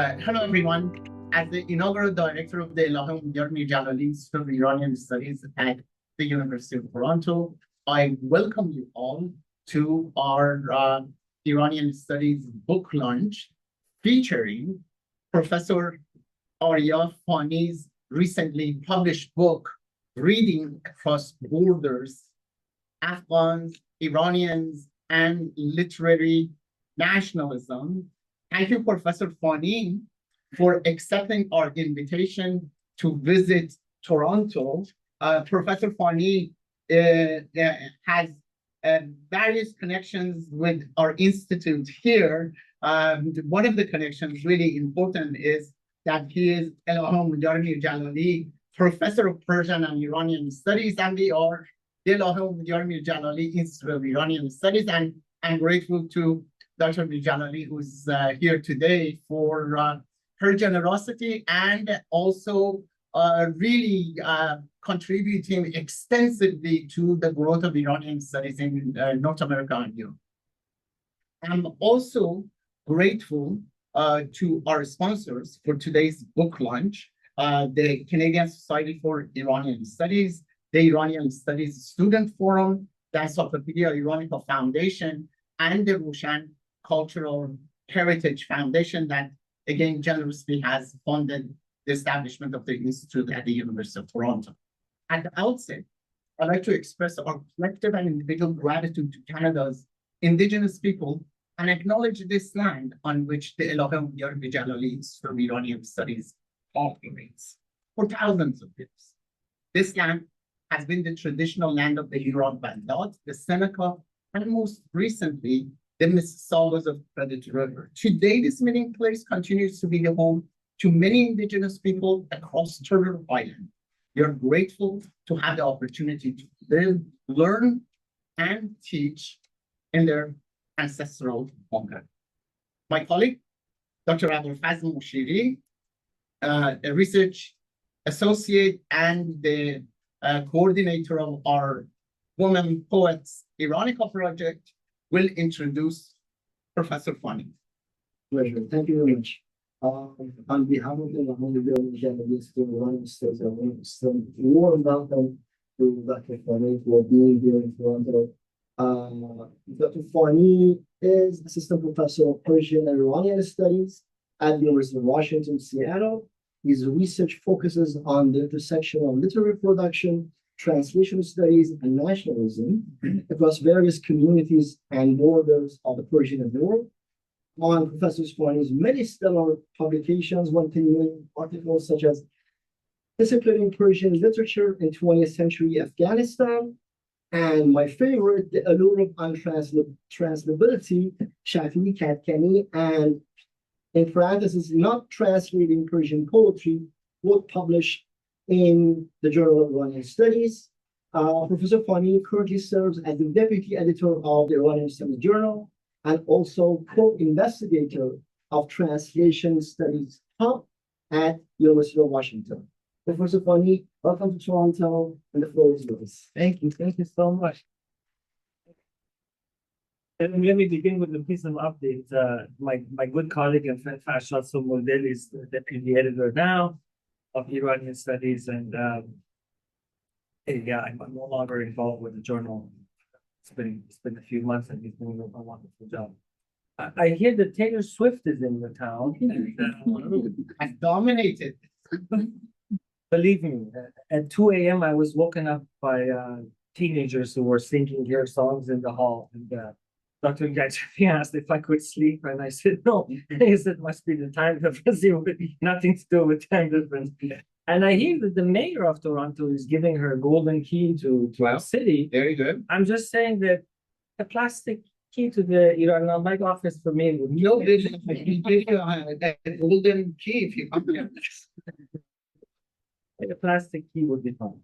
Hello, everyone. As the inaugural director of the Elahé Mir-Djalali Institute of Iranian Studies at the University of Toronto, I welcome you all to our Iranian Studies book launch featuring Professor Aria Fani's recently published book, Reading Across Borders, Afghans, Iranians, and Literary Nationalism. Thank you, Professor Fani, for accepting our invitation to visit Toronto. Professor Fani has various connections with our institute here. One of the connections really important is that he is Elahé Mir-Djalali, Professor of Persian and Iranian Studies, and we are the Elahé Mir-Djalali Institute of Iranian Studies, and I'm grateful to Dr. Mir-Djalali, who's here today, for her generosity and also really contributing extensively to the growth of Iranian studies in North America and Europe. I'm also grateful to our sponsors for today's book launch, the Canadian Society for Iranian Studies, the Iranian Studies Student Forum, the Encyclopedia Iranica Foundation, and the Roshan Cultural Heritage Foundation that, again, generously has funded the establishment of the Institute at the University of Toronto. At the outset, I'd like to express our collective and individual gratitude to Canada's Indigenous people and acknowledge this land on which the Elahé Mir-Djalali Institute of Iranian Studies operates for thousands of years. This land has been the traditional land of the Huron-Wendat, the Seneca, and most recently, the Mississaugas of Credit River. Today, this meeting place continues to be the home to many Indigenous people across Turtle Island. We are grateful to have the opportunity to live, learn, and teach in their ancestral homeland. My colleague, Dr. Aria Fani, a research associate and the coordinator of our Women Poets Iranica project, will introduce Professor Fani. Pleasure. Thank you very much. On behalf of the Nationalism Institute of Iranian Studies, I want to extend a warm welcome to Dr. Fani for being here in Toronto. Dr. Fani is Assistant Professor of Persian and Iranian Studies at the University of Washington, Seattle. His research focuses on the intersection of literary production, translation studies, and nationalism across various communities and borders of the Persian world. On Professor Fani's many stellar publications, one can name articles such as Disciplining Persian Literature in 20th Century Afghanistan, and my favorite, The Allure of Untranslatability, Shafi Katkani, and in parentheses, Not Translating Persian Poetry, both published in the Journal of Iranian Studies. Professor Fani currently serves as the deputy editor of the Iranian Studies Journal and also co-investigator of Translation Studies Hub at University of Washington. Professor Fani, welcome to Toronto, and the floor is yours. Thank you so much. And let me begin with a piece of update. My good colleague and friend Farshad Somoldel is the deputy editor now of Iranian Studies, and yeah, I'm no longer involved with the journal. It's been a few months, and he's doing a wonderful job. I hear that Taylor Swift is in the town. And dominated. Believe me, at 2 a.m. I was woken up by teenagers who were singing their songs in the hall, and Dr. Gatsby asked if I could sleep, and I said no. He said, must be the time difference. Nothing to do with time difference. And I hear that the mayor of Toronto is giving her a golden key to the city. Very good. I'm just saying that a plastic key to the Iran office for me would be a golden key if you come here. A plastic key would be fine.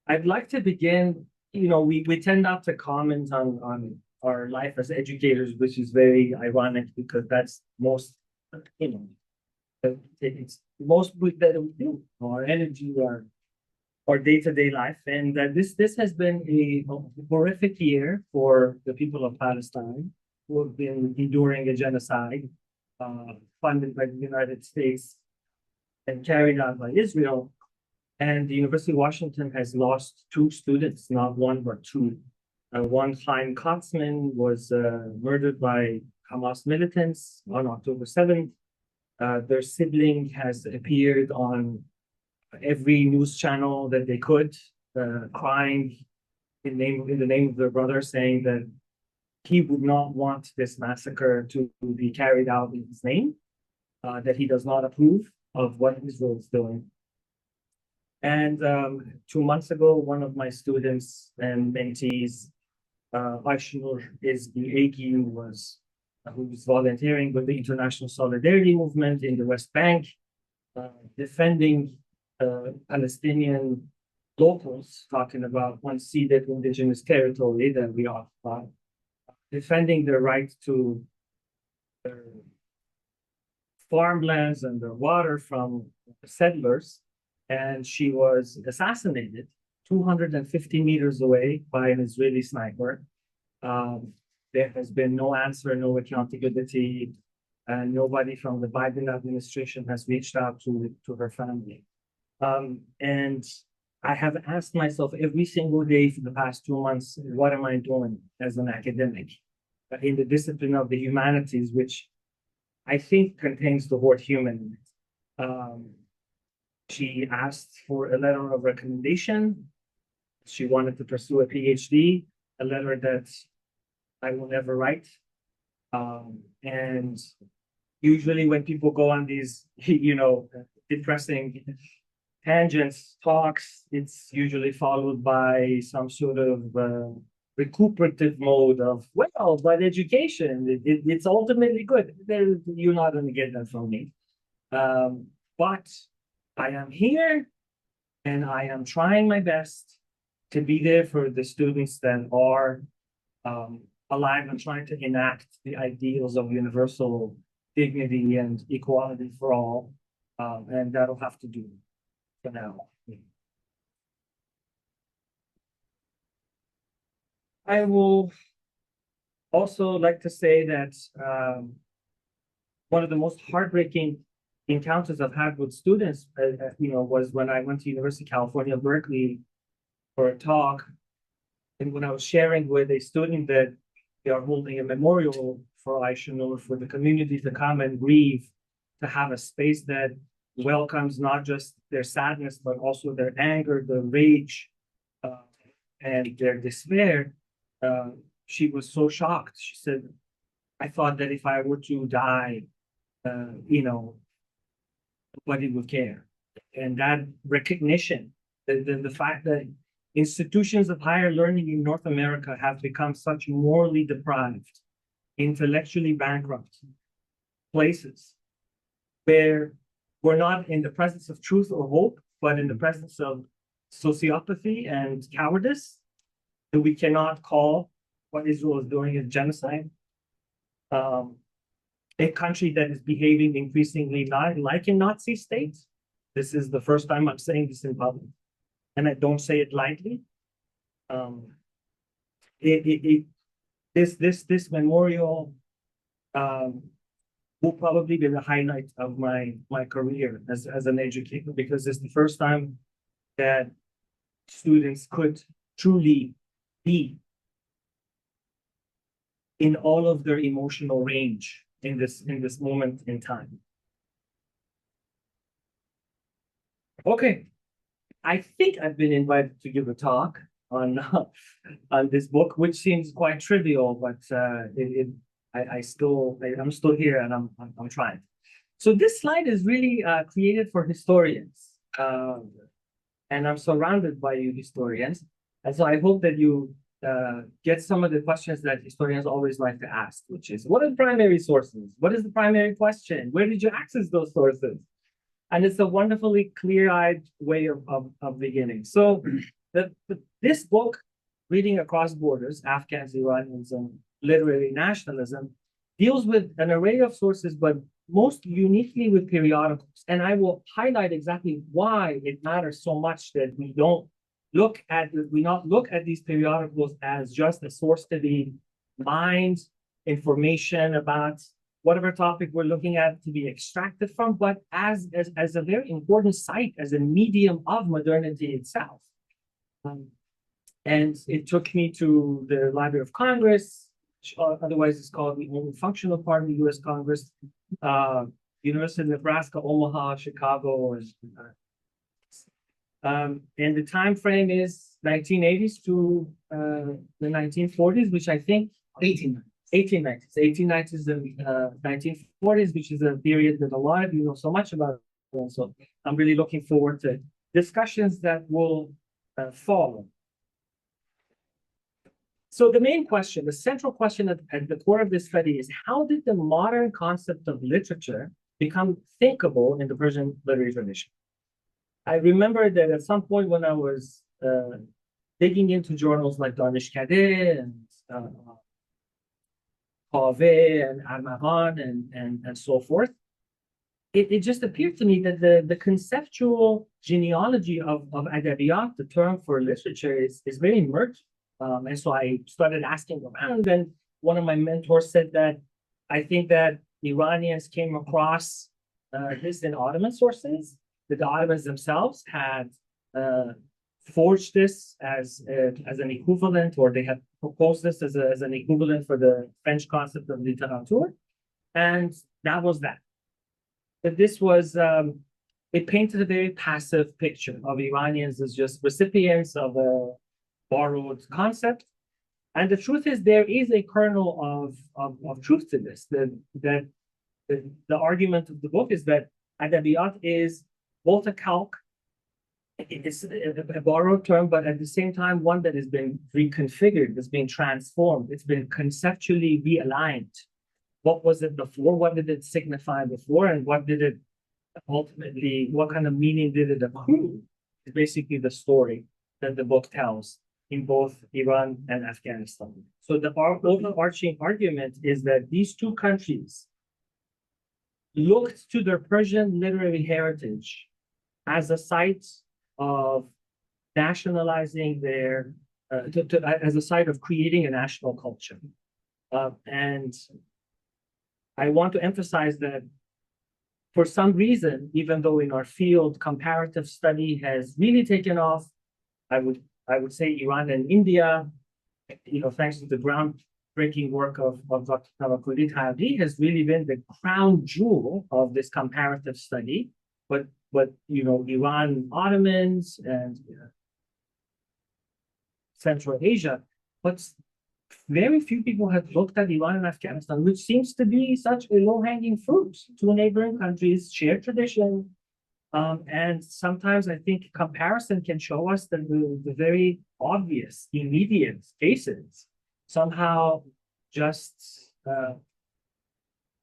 I'd like to begin. We tend not to comment on our life as educators, which is very ironic because that's most, it's most that we do, our energy, our day-to-day life. And this has been a horrific year for the people of Palestine. who have been enduring a genocide funded by the United States and carried out by Israel. And the University of Washington has lost two students, not one, but two. One, Chaim Katzman, was murdered by Hamas militants on October 7th. Their sibling has appeared on every news channel that they could, crying in the name of their brother, saying that he would not want this massacre to be carried out in his name, that he does not approve of what Israel is doing. And 2 months ago, one of my students and mentees, Aishnur Ezgi, who was volunteering with the International Solidarity Movement in the West Bank, defending Palestinian locals, talking about unceded indigenous territory that we occupy, defending their right to their farmlands and their water from settlers. And she was assassinated 250 meters away by an Israeli sniper. There has been no answer, no accountability, and nobody from the Biden administration has reached out to her family. And I have asked myself every single day for the past 2 months, what am I doing as an academic in the discipline of the humanities, which I think contains the word human. She asked for a letter of recommendation. She wanted to pursue a PhD, a letter that I will never write. And usually when people go on these, depressing tangents, talks, it's usually followed by some sort of recuperative mode of, well, but education, it's ultimately good. You're not going to get that from me. But I am here and I am trying my best to be there for the students that are alive and trying to enact the ideals of universal dignity and equality for all. And that'll have to do for now. I will also like to say that one of the most heartbreaking encounters I've had with students, was when I went to University of California, Berkeley for a talk. And when I was sharing with a student that they are holding a memorial for Aisha, for the community to come and grieve, to have a space that welcomes not just their sadness, but also their anger, their rage, and their despair. She was so shocked. She said, I thought that if I were to die, nobody would care. And that recognition, the fact that institutions of higher learning in North America have become such morally deprived, intellectually bankrupt places where we're not in the presence of truth or hope, but in the presence of sociopathy and cowardice, that we cannot call what Israel is doing as genocide. A country that is behaving increasingly like a Nazi state. This is the first time I'm saying this in public, and I don't say it lightly. This memorial will probably be the highlight of my career as an educator, because it's the first time that students could truly be in all of their emotional range in this moment in time. Okay, I think I've been invited to give a talk on this book, which seems quite trivial, but I'm still here and I'm trying. So this slide is really created for historians, and I'm surrounded by you historians, and so I hope that you get some of the questions that historians always like to ask, which is, what are the primary sources? What is the primary question? Where did you access those sources? And it's a wonderfully clear-eyed way of beginning. So this book, Reading Across Borders, Afghans, Iranians, and Literary Nationalism, deals with an array of sources, but most uniquely with periodicals. And I will highlight exactly why it matters so much that we not look at these periodicals as just a source to be mined information about whatever topic we're looking at to be extracted from, but as a very important site, as a medium of modernity itself. And it took me to the Library of Congress, which otherwise is called the only functional part of the U.S. Congress, University of Nebraska, Omaha, Chicago. And the time frame is 1980s to the 1940s, which I think 1890s and 1940s, which is a period that a lot of you know so much about. So I'm really looking forward to discussions that will follow. So the main question, the central question at the core of this study is, how did the modern concept of literature become thinkable in the Persian literary tradition? I remember that at some point when I was digging into journals like Danishkadeh and Kaveh and Armahan and so forth, it just appeared to me that the conceptual genealogy of adabiyat, the term for literature, is very murky. And so I started asking around, and one of my mentors said that I think that Iranians came across this in Ottoman sources, that the Ottomans themselves had forged this as an equivalent, or they had proposed this as an equivalent for the French concept of littérature, and that was that. That this was, it painted a very passive picture of Iranians as just recipients of a borrowed concept. And the truth is, there is a kernel of truth to this. The argument of the book is that adabiyat is both a calque, it's a borrowed term, but at the same time, one that has been reconfigured, it's been transformed, it's been conceptually realigned. What was it before? What did it signify before? And what did it ultimately, what kind of meaning did it accrue? It's basically the story that the book tells in both Iran and Afghanistan. So the overarching argument is that these two countries looked to their Persian literary heritage as a site of nationalizing their, as a site of creating a national culture. And I want to emphasize that for some reason, even though in our field comparative study has really taken off, I would say Iran and India, thanks to the groundbreaking work of Dr. Tawakoli Tayari, has really been the crown jewel of this comparative study. But Iran, Ottomans, and Central Asia, but very few people have looked at Iran and Afghanistan, which seems to be such a low-hanging fruit. Two neighboring countries, shared tradition, and sometimes I think comparison can show us that the very obvious, immediate cases somehow just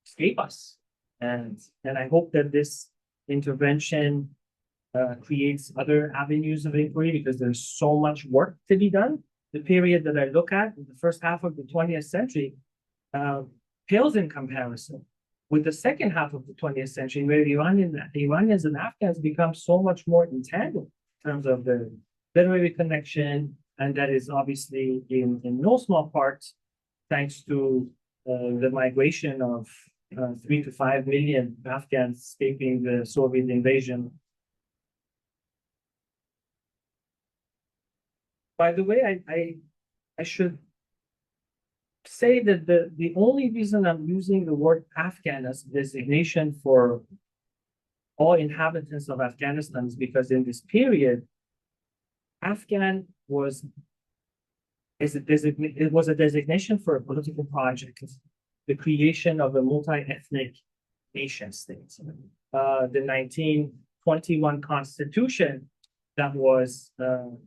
escape us. And I hope that this intervention creates other avenues of inquiry, because there's so much work to be done. The period that I look at, the first half of the 20th century, pales in comparison with the second half of the 20th century, where the Iranians and Afghans become so much more entangled in terms of the literary connection, and that is obviously in no small part thanks to the migration of 3 to 5 million Afghans escaping the Soviet invasion. By the way, I should say that the only reason I'm using the word Afghan as a designation for all inhabitants of Afghanistan is because in this period, Afghan was a designation for a political project, the creation of a multi-ethnic nation state. The 1921 Constitution that was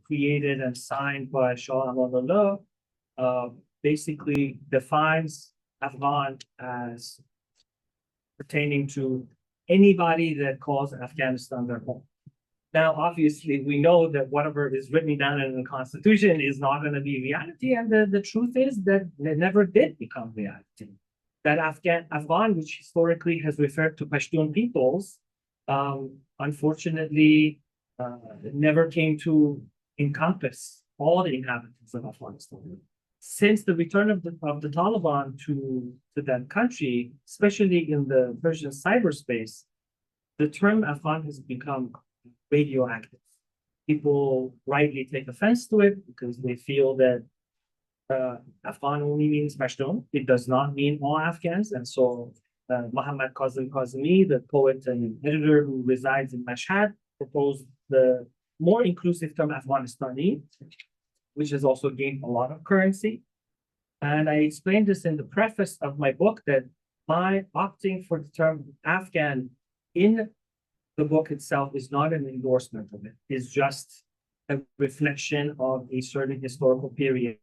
created and signed by Shah Amanullah basically defines Afghan as pertaining to anybody that calls Afghanistan their home. Now, obviously, we know that whatever is written down in the Constitution is not going to be reality, and the truth is that it never did become reality. That Afghan, which historically has referred to Pashtun peoples, unfortunately, never came to encompass all the inhabitants of Afghanistan. since the return of the Taliban to that country, especially in the Persian cyberspace, the term Afghan has become radioactive. People rightly take offense to it because they feel that Afghan only means Pashtun. It does not mean all Afghans. And so Muhammad Kazim Kazemi, the poet and editor who resides in Mashhad, proposed the more inclusive term Afghanistani, which has also gained a lot of currency. And I explained this in the preface of my book that my opting for the term Afghan in the book itself is not an endorsement of it. It's just a reflection of a certain historical period.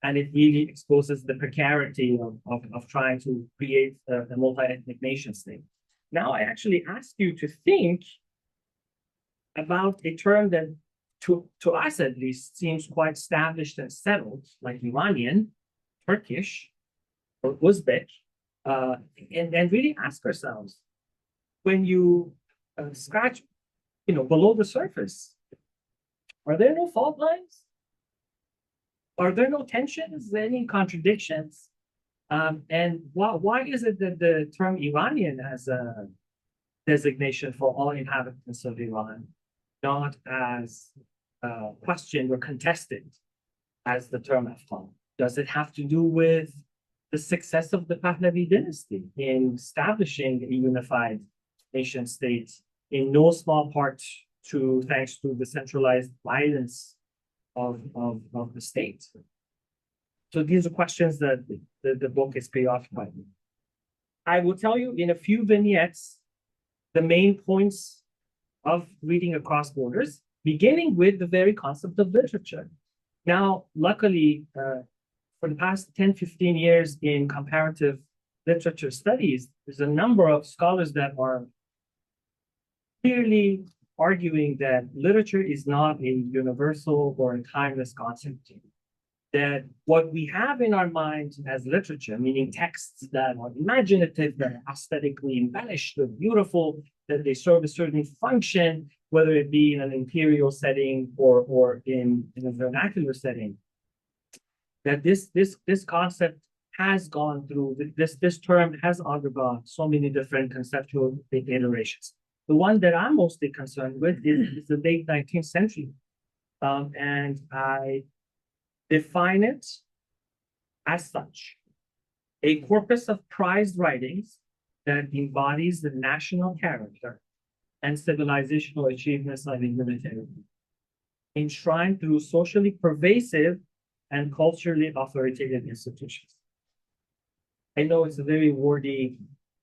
And it really exposes the precarity of trying to create a multi-ethnic nation state. Now, I actually ask you to think about a term that to us at least seems quite established and settled, like Iranian, Turkish, or Uzbek, and really ask ourselves, when you scratch, below the surface, are there no fault lines? Are there no tensions, any contradictions? And why is it that the term Iranian has a designation for all inhabitants of Iran, not as questioned or contested as the term Afghan? Does it have to do with the success of the Pahlavi dynasty in establishing a unified nation state, in no small part thanks to the centralized violence of the state? So these are questions that the book is preoccupied with. I will tell you in a few vignettes the main points of reading across borders, beginning with the very concept of literature. Now, luckily, for the past 10, 15 years in comparative literature studies, there's a number of scholars that are clearly arguing that literature is not a universal or a timeless concept. That what we have in our minds as literature, meaning texts that are imaginative, that are aesthetically embellished, or beautiful, that they serve a certain function, whether it be in an imperial setting or in a vernacular setting, that this concept has gone through, this term has undergone so many different conceptual iterations. The one that I'm mostly concerned with is the late 19th century. And I define it as such: a corpus of prized writings that embodies the national character and civilizational achievements of a unitary, enshrined through socially pervasive and culturally authoritative institutions. I know it's a very wordy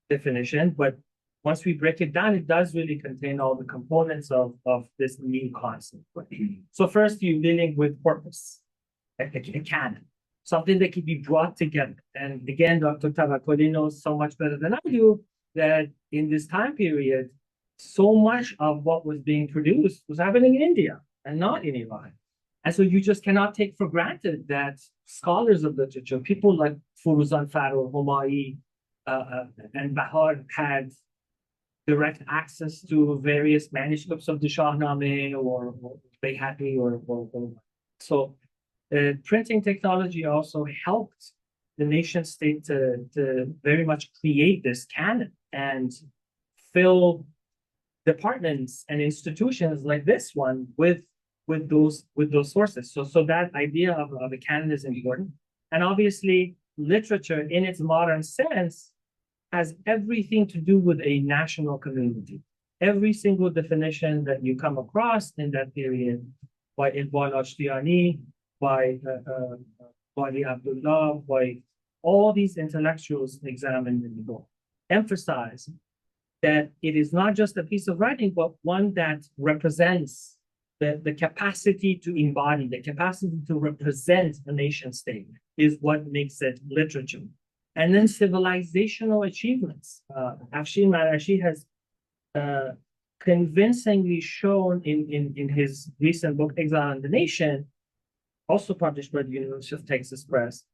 definition, but once we break it down, it does really contain all the components of this new concept. So first, you're dealing with corpus, a canon, something that can be brought together. And again, Dr. Tavakoli knows so much better than I do that in this time period, so much of what was being produced was happening in India and not in Iran. And so you just cannot take for granted that scholars of literature, people like Furuzan Farrow, Humayuni, and Bahar had direct access to various manuscripts of the Shahnameh or Bayhaqi or so. Printing technology also helped the nation state to very much create this canon and fill departments and institutions like this one with those sources. So that idea of a canon is important. And obviously, literature in its modern sense has everything to do with a national community. Every single definition that you come across in that period by Iqbal Ashtiani, by Wali Abdullah, by all these intellectuals examined in the book, emphasize that it is not just a piece of writing, but one that represents the capacity to embody, the capacity to represent a nation state is what makes it literature. And then civilizational achievements. Afshin Marashi has convincingly shown in his recent book, Exile and the Nation, also published by the University of Texas Press,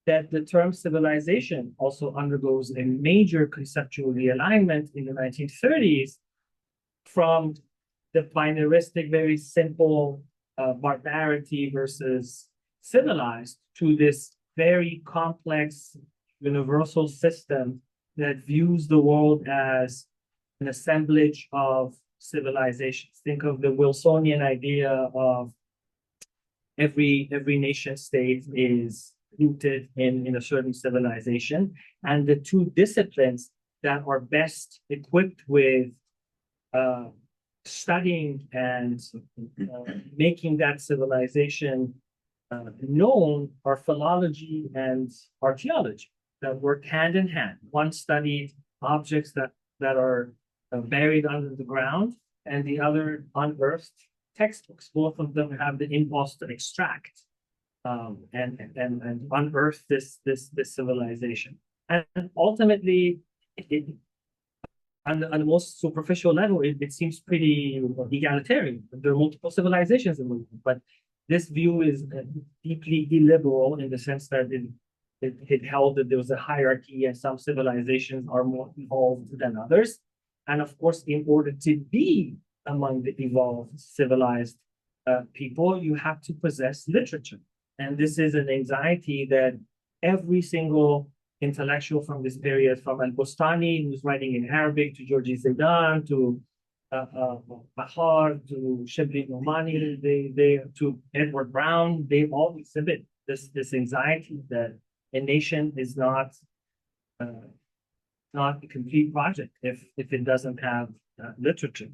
that the term civilization also undergoes a major conceptual realignment in the 1930s from the binaristic, very simple barbarity versus civilized to this very complex universal system that views the world as an assemblage of civilizations. Think of the Wilsonian idea of every nation state is rooted in a certain civilization, and the two disciplines that are best equipped with studying and making that civilization known are philology and archaeology that work hand in hand. One studied objects that are buried under the ground, and the other unearthed textbooks. Both of them have the impulse to extract and unearth this civilization. And ultimately, on the most superficial level, it seems pretty egalitarian. There are multiple civilizations in the world, but this view is deeply illiberal in the sense that it held that there was a hierarchy and some civilizations are more evolved than others. And of course, in order to be among the evolved, civilized people, you have to possess literature. And this is an anxiety that every single intellectual from this period, from Al-Bustani, who's writing in Arabic, to Georgi Zaidan, to Bahar, to Shibli Nomani, they to Edward Brown, they all exhibit this anxiety that a nation is not a complete project if it doesn't have literature.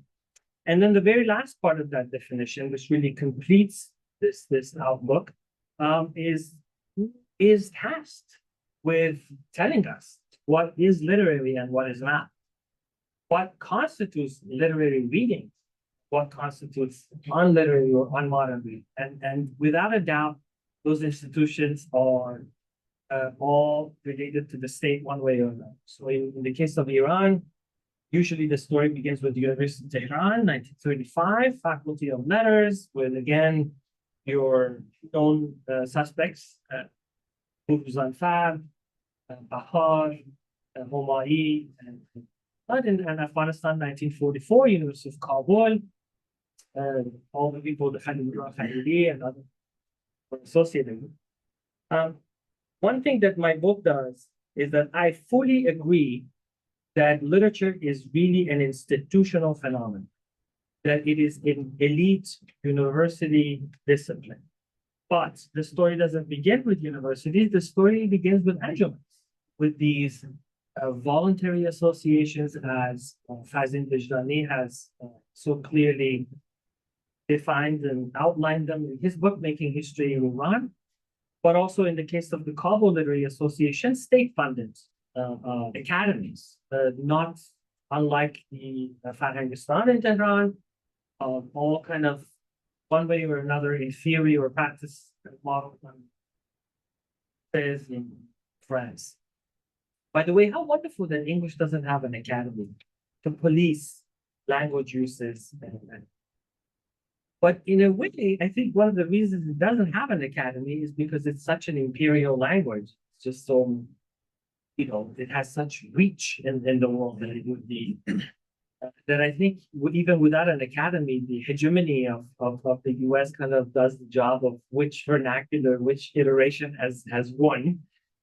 And then the very last part of that definition, which really completes this outlook, is tasked with telling us what is literary and what is not, what constitutes literary reading, what constitutes unliterary or unmodern reading. And without a doubt, those institutions are all related to the state one way or another. So in the case of Iran, usually the story begins with the University of Tehran, 1935, Faculty of Letters, with again your known suspects, Huruzan Fab, Bahar, Homayi, but in Afghanistan, 1944, University of Kabul, all the people, the Khalilullah Khalili and others were associated with. One thing that my book does is that I fully agree that literature is really an institutional phenomenon, that it is an elite university discipline. But the story doesn't begin with universities, the story begins with Anjumans, with these voluntary associations, as Fazil Vijdani has so clearly defined and outlined them in his book, Making History in Iran, but also in the case of the Kabul Literary Association, state-funded academies, not unlike the Farhangistan in Tehran, all kind of one way or another in theory or practice model is in France. By the way, how wonderful that English doesn't have an academy to police language uses. But in a way, I think one of the reasons it doesn't have an academy is because it's such an imperial language. It's just so, it has such reach in the world that it would be. That I think even without an academy, the hegemony of the US kind of does the job of which vernacular, which iteration has won,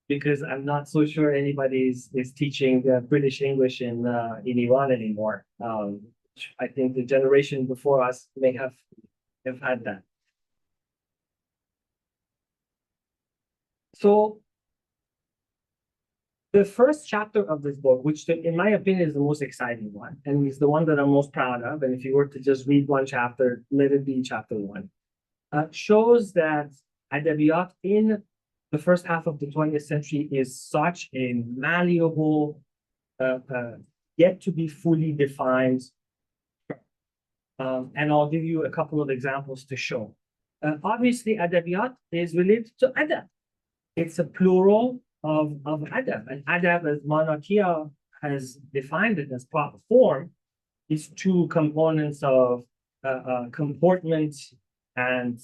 because I'm not so sure anybody is teaching British English in Iran anymore. I think the generation before us may have had that. So the first chapter of this book, which in my opinion is the most exciting one, and is the one that I'm most proud of, and if you were to just read one chapter, let it be chapter 1, shows that adabiyat in the first half of the 20th century is such a malleable, yet to be fully defined. And I'll give you a couple of examples to show. Obviously, adabiyat is related to adab. It's a plural of adab. And adab, as Manakia has defined it as proper form, is two components of comportment and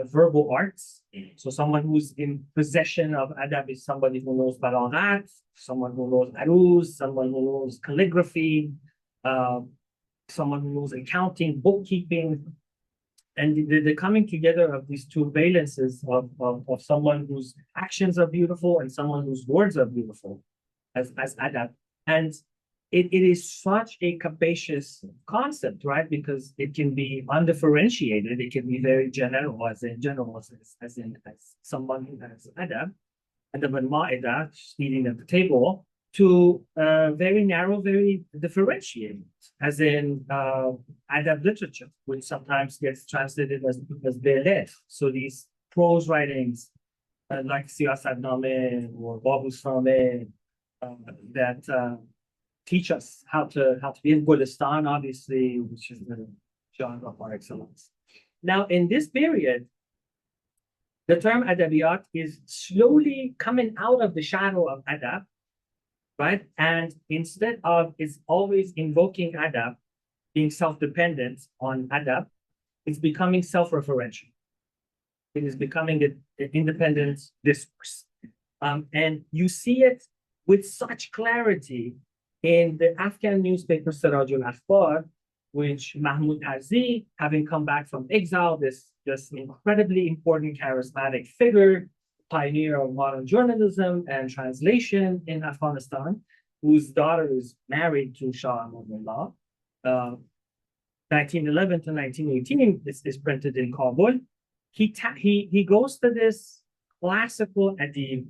verbal arts. So someone who's in possession of adab is somebody who knows balaghat, someone who knows arose, someone who knows calligraphy, someone who knows accounting, bookkeeping. the coming together of these two valences of someone whose actions are beautiful and someone whose words are beautiful as adab. And it is such a capacious concept, right? Because it can be undifferentiated. It can be very general, as in someone who has adab, adab al-ma'idah, eating at the table, to very narrow, very differentiated, as in adab literature, which sometimes gets translated as be'leh. So these prose writings like Siyasatname or Babusname that teach us how to be in Gulistan, obviously, which is the genre par excellence. Now, in this period, the term adabiyat is slowly coming out of the shadow of adab, right? And instead of is always invoking adab, being self-dependent on adab, it's becoming self-referential. It is becoming an independent discourse. And you see it with such clarity in the Afghan newspaper Sirajul Akhbar, which Mahmoud Tarzi, having come back from exile, this incredibly important charismatic figure, pioneer of modern journalism and translation in Afghanistan, whose daughter is married to Shah Amanullah. 1911 to 1918 is printed in Kabul. He goes to this classical adib,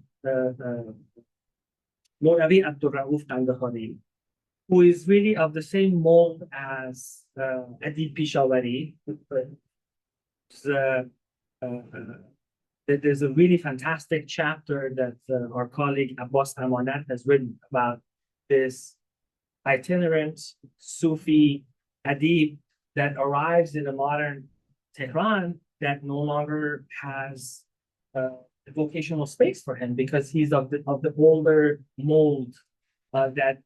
Mawlavi Abdul Rauf Kandahari, who is really of the same mold as Adib Peshawari. There's a really fantastic chapter that our colleague Abbas Amanat has written about this itinerant Sufi Adib that arrives in a modern Tehran that no longer has vocational space for him because he's of the older mold that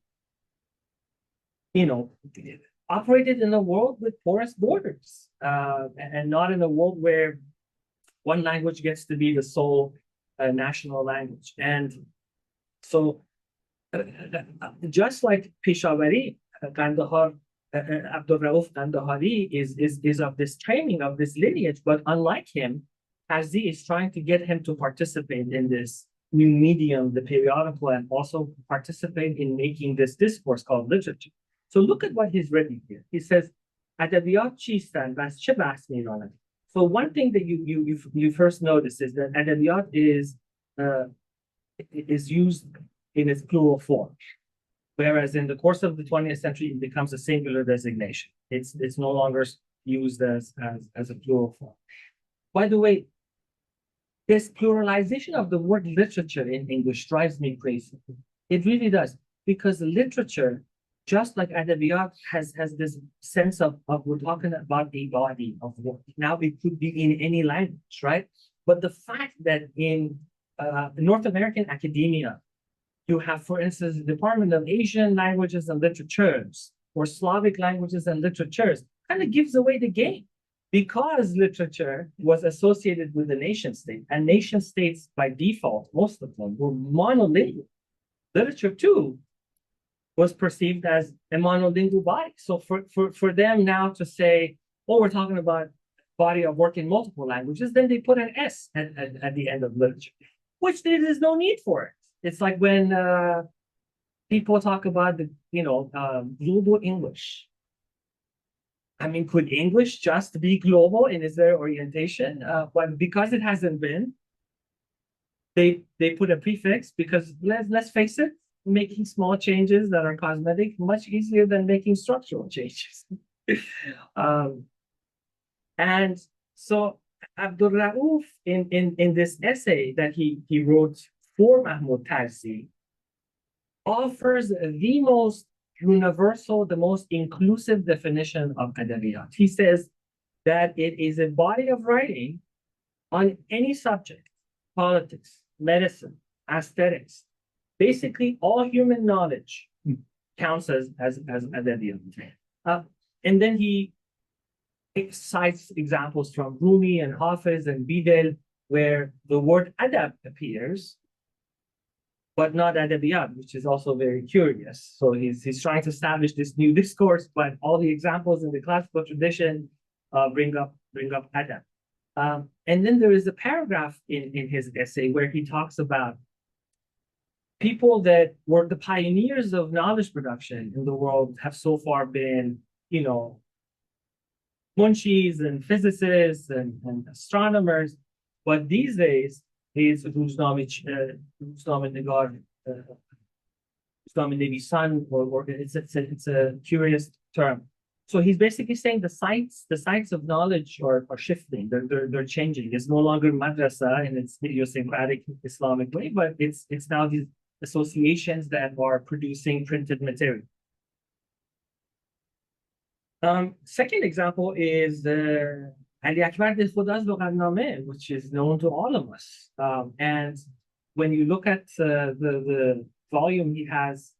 operated in a world with porous borders and not in a world where one language gets to be the sole national language. And so just like Peshawari, Kandahar, Abdul Rauf Kandahari is of this training, of this lineage, but unlike him, Tarzi is trying to get him to participate in this new medium, the periodical, and also participate in making this discourse called literature. So look at what he's written here. He says, "Adabiyat chistan vas che bahs miranand." So one thing that you first notice is that adabiyat is used in its plural form, whereas in the course of the 20th century it becomes a singular designation. It's no longer used as a plural form. By the way, this pluralization of the word literature in English drives me crazy. It really does, because literature, just like adabiyat, has this sense of we're talking about a body of work. Now it could be in any language, right? But the fact that in North American academia, you have, for instance, the Department of Asian Languages and Literatures or Slavic Languages and Literatures, kind of gives away the game, because literature was associated with the nation state, and nation states by default, most of them were monolingual. Literature too was perceived as a monolingual body. So for them now to say, oh, we're talking about body of work in multiple languages, then they put an S at the end of literature, which there is no need for it. It's like when people talk about the global English. I mean, could English just be global in its very orientation? But because it hasn't been, they put a prefix, because let's face it, making small changes that are cosmetic much easier than making structural changes. And so Abdul Rauf, in this essay that he wrote for Mahmoud Tarzi, offers the most universal, the most inclusive definition of adabiyat. He says that it is a body of writing on any subject: politics, medicine, aesthetics. Basically, all human knowledge counts as adabiyat. And then he cites examples from Rumi and Hafiz and Bidel, where the word adab appears, but not adabiyat, which is also very curious. So he's trying to establish this new discourse, but all the examples in the classical tradition bring up bring up adab. And then there is a paragraph in his essay where he talks about people that were the pioneers of knowledge production in the world have so far been, you know, munshis and physicists and astronomers. But these days, is Rozname Nagar, Rozname Nevisan, or it's a curious term. So he's basically saying the sites of knowledge are shifting. They're changing. It's no longer madrasa in its idiosyncratic Islamic way, but it's now these associations that are producing printed material. Second example is the Ali Akbar de Khuda's Lughatnameh, which is known to all of us. And when you look at the volume he has,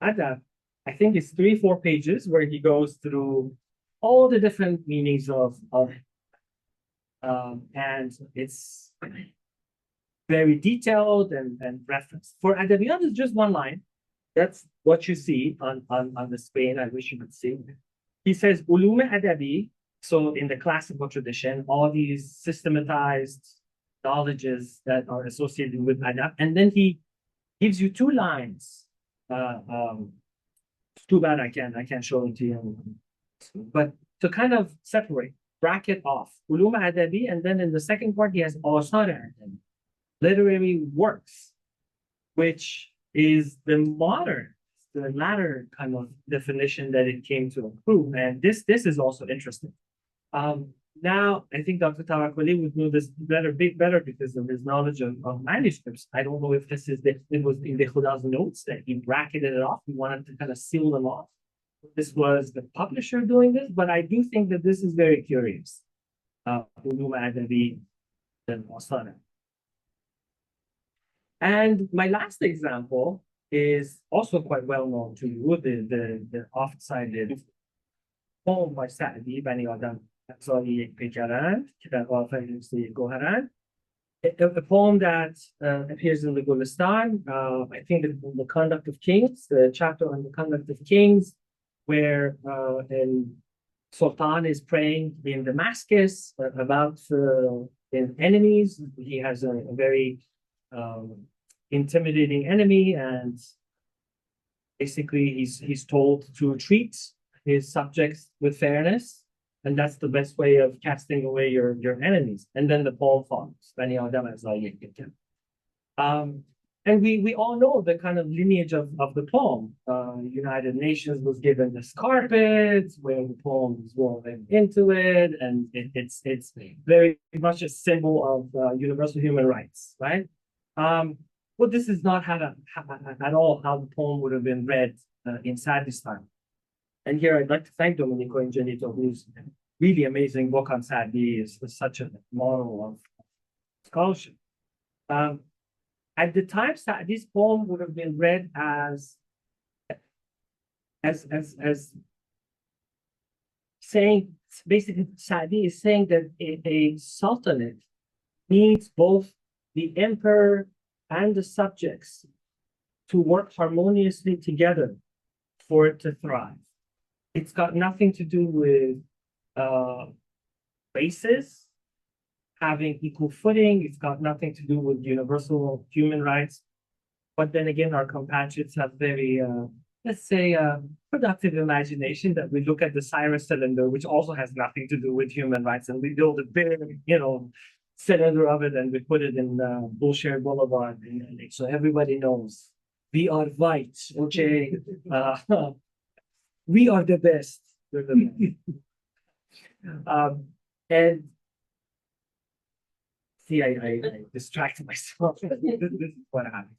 Adab, I think it's 3-4 pages where he goes through all the different meanings of and it's very detailed and referenced. For Adabiyat, it's just one line. That's what you see on the screen. I wish you could see. He says, Ulum Adabi, so in the classical tradition, all these systematized knowledges that are associated with adab, and then he gives you 2 lines. It's too bad I can't show it to you. But to kind of separate, bracket off, Ulum Adabi, and then in the second part, he has Asar Adabi, literary works, which is the latter kind of definition that it came to approve. And this is also interesting. Now, I think Dr. Tawakkoli would know this better because of his knowledge of manuscripts. I don't know if it was in the Khuda's notes that he bracketed it off. He wanted to kind of seal them off. This was the publisher doing this, but I do think that this is very curious. And my last example is also quite well known to you, the oft-cited poem by Sa'di, Bani Adam Afzali Yek Pekarand, که در قافیه نوشته گوهرند. A poem that appears in the Gulistan, I think in the Conduct of Kings, the chapter on the Conduct of Kings, where Sultan is praying in Damascus about enemies. He has a very intimidating enemy, and basically he's told to treat his subjects with fairness, and that's the best way of casting away your enemies. And then the poem follows. And we all know the kind of lineage of the poem. United Nations was given this carpet where the poem is woven into it, and it's very much a symbol of universal human rights, right? Well, this is not at all how the poem would have been read in Sa'di's time. And here I'd like to thank Domenico Ingenito, whose really amazing book on Sa'di is such a model of scholarship. At the time, Sa'di's poem would have been read as saying, basically, Sa'di is saying that a sultanate needs both the emperor and the subjects to work harmoniously together for it to thrive. It's got nothing to do with races having equal footing. It's got nothing to do with universal human rights. But then again, our compatriots have very, let's say, productive imagination that we look at the Cyrus cylinder, which also has nothing to do with human rights, and we build a big, cylinder of it, and we put it in Bullshare Boulevard in LA. So everybody knows we are white, okay? We are the best. And see, I distracted myself. This is what happened.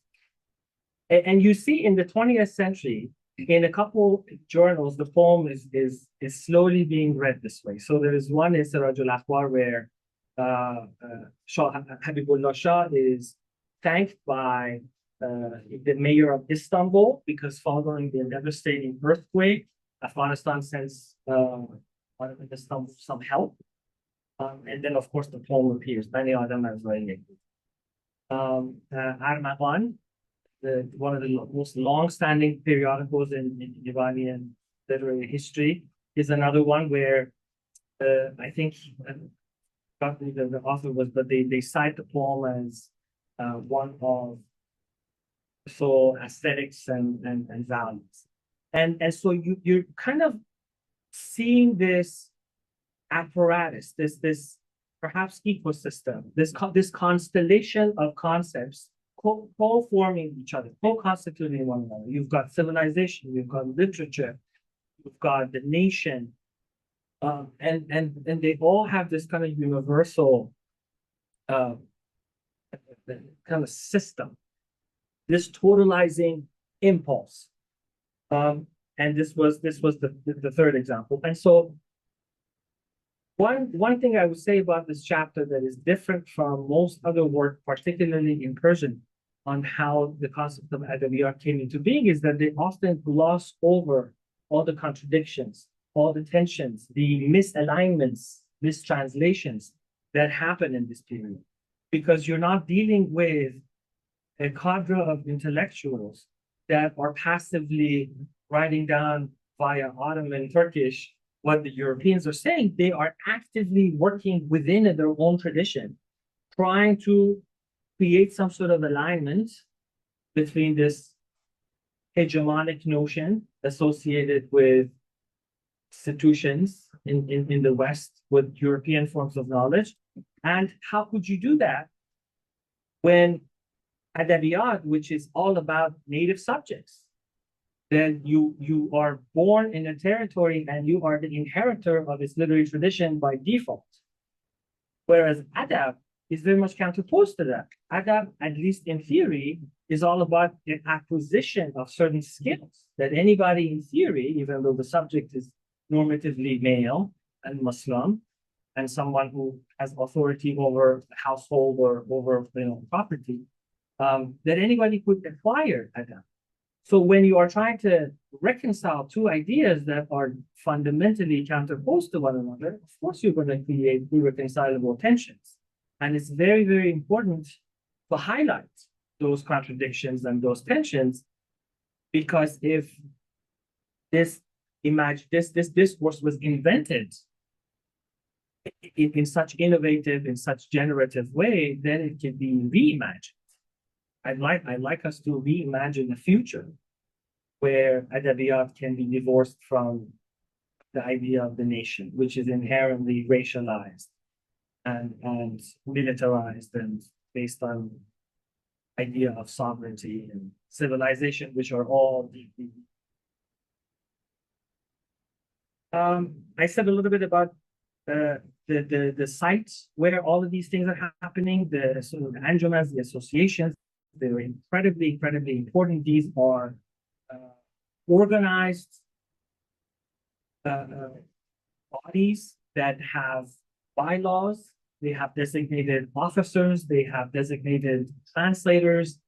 And you see in the 20th century, in a couple journals, the poem is slowly being read this way. So there is one in Sirajul Akhbar where Habibullah Shah is thanked by the mayor of Istanbul because following the devastating earthquake, Afghanistan sends Istanbul some help. And then, of course, the poem appears. Bani Adam as Armaghan, one of the most long-standing periodicals in Iranian literary history, is another one where I think not the author was, but they cite the poem as one of so aesthetics and values. And so you're kind of seeing this apparatus, this perhaps ecosystem, this constellation of concepts co-forming each other, co-constituting one another. You've got civilization, you've got literature, you've got the nation, and they all have this kind of universal uh, kind of system, this totalizing impulse. And this was the third example. And so one thing I would say about this chapter that is different from most other work, particularly in Persian, on how the concept of adabiyat came into being, is that they often gloss over all the contradictions, all the tensions, the misalignments, mistranslations that happen in this period. Because you're not dealing with a cadre of intellectuals that are passively writing down via Ottoman Turkish what the Europeans are saying. They are actively working within their own tradition, trying to create some sort of alignment between this hegemonic notion associated with institutions in the West with European forms of knowledge. And how could you do that when adabiyat, which is all about native subjects, then you are born in a territory and you are the inheritor of its literary tradition by default. Whereas adab is very much counterposed to that. Adab, at least in theory, is all about the acquisition of certain skills that anybody in theory, even though the subject is normatively male and Muslim, and someone who has authority over the household or over property, that anybody could acquire adab. So when you are trying to reconcile two ideas that are fundamentally counterposed to one another, of course you're going to create irreconcilable tensions. And it's very, very important to highlight those contradictions and those tensions, because if this discourse was invented in such innovative, in such generative way, then it can be reimagined. I'd like us to reimagine a future where adabiyat can be divorced from the idea of the nation, which is inherently racialized and militarized and based on idea of sovereignty and civilization, which are all deeply. I said a little bit about the sites where all of these things are happening, the sort of anjumans, the associations. They're incredibly important. These are organized bodies that have bylaws. They have designated officers. They have designated translators.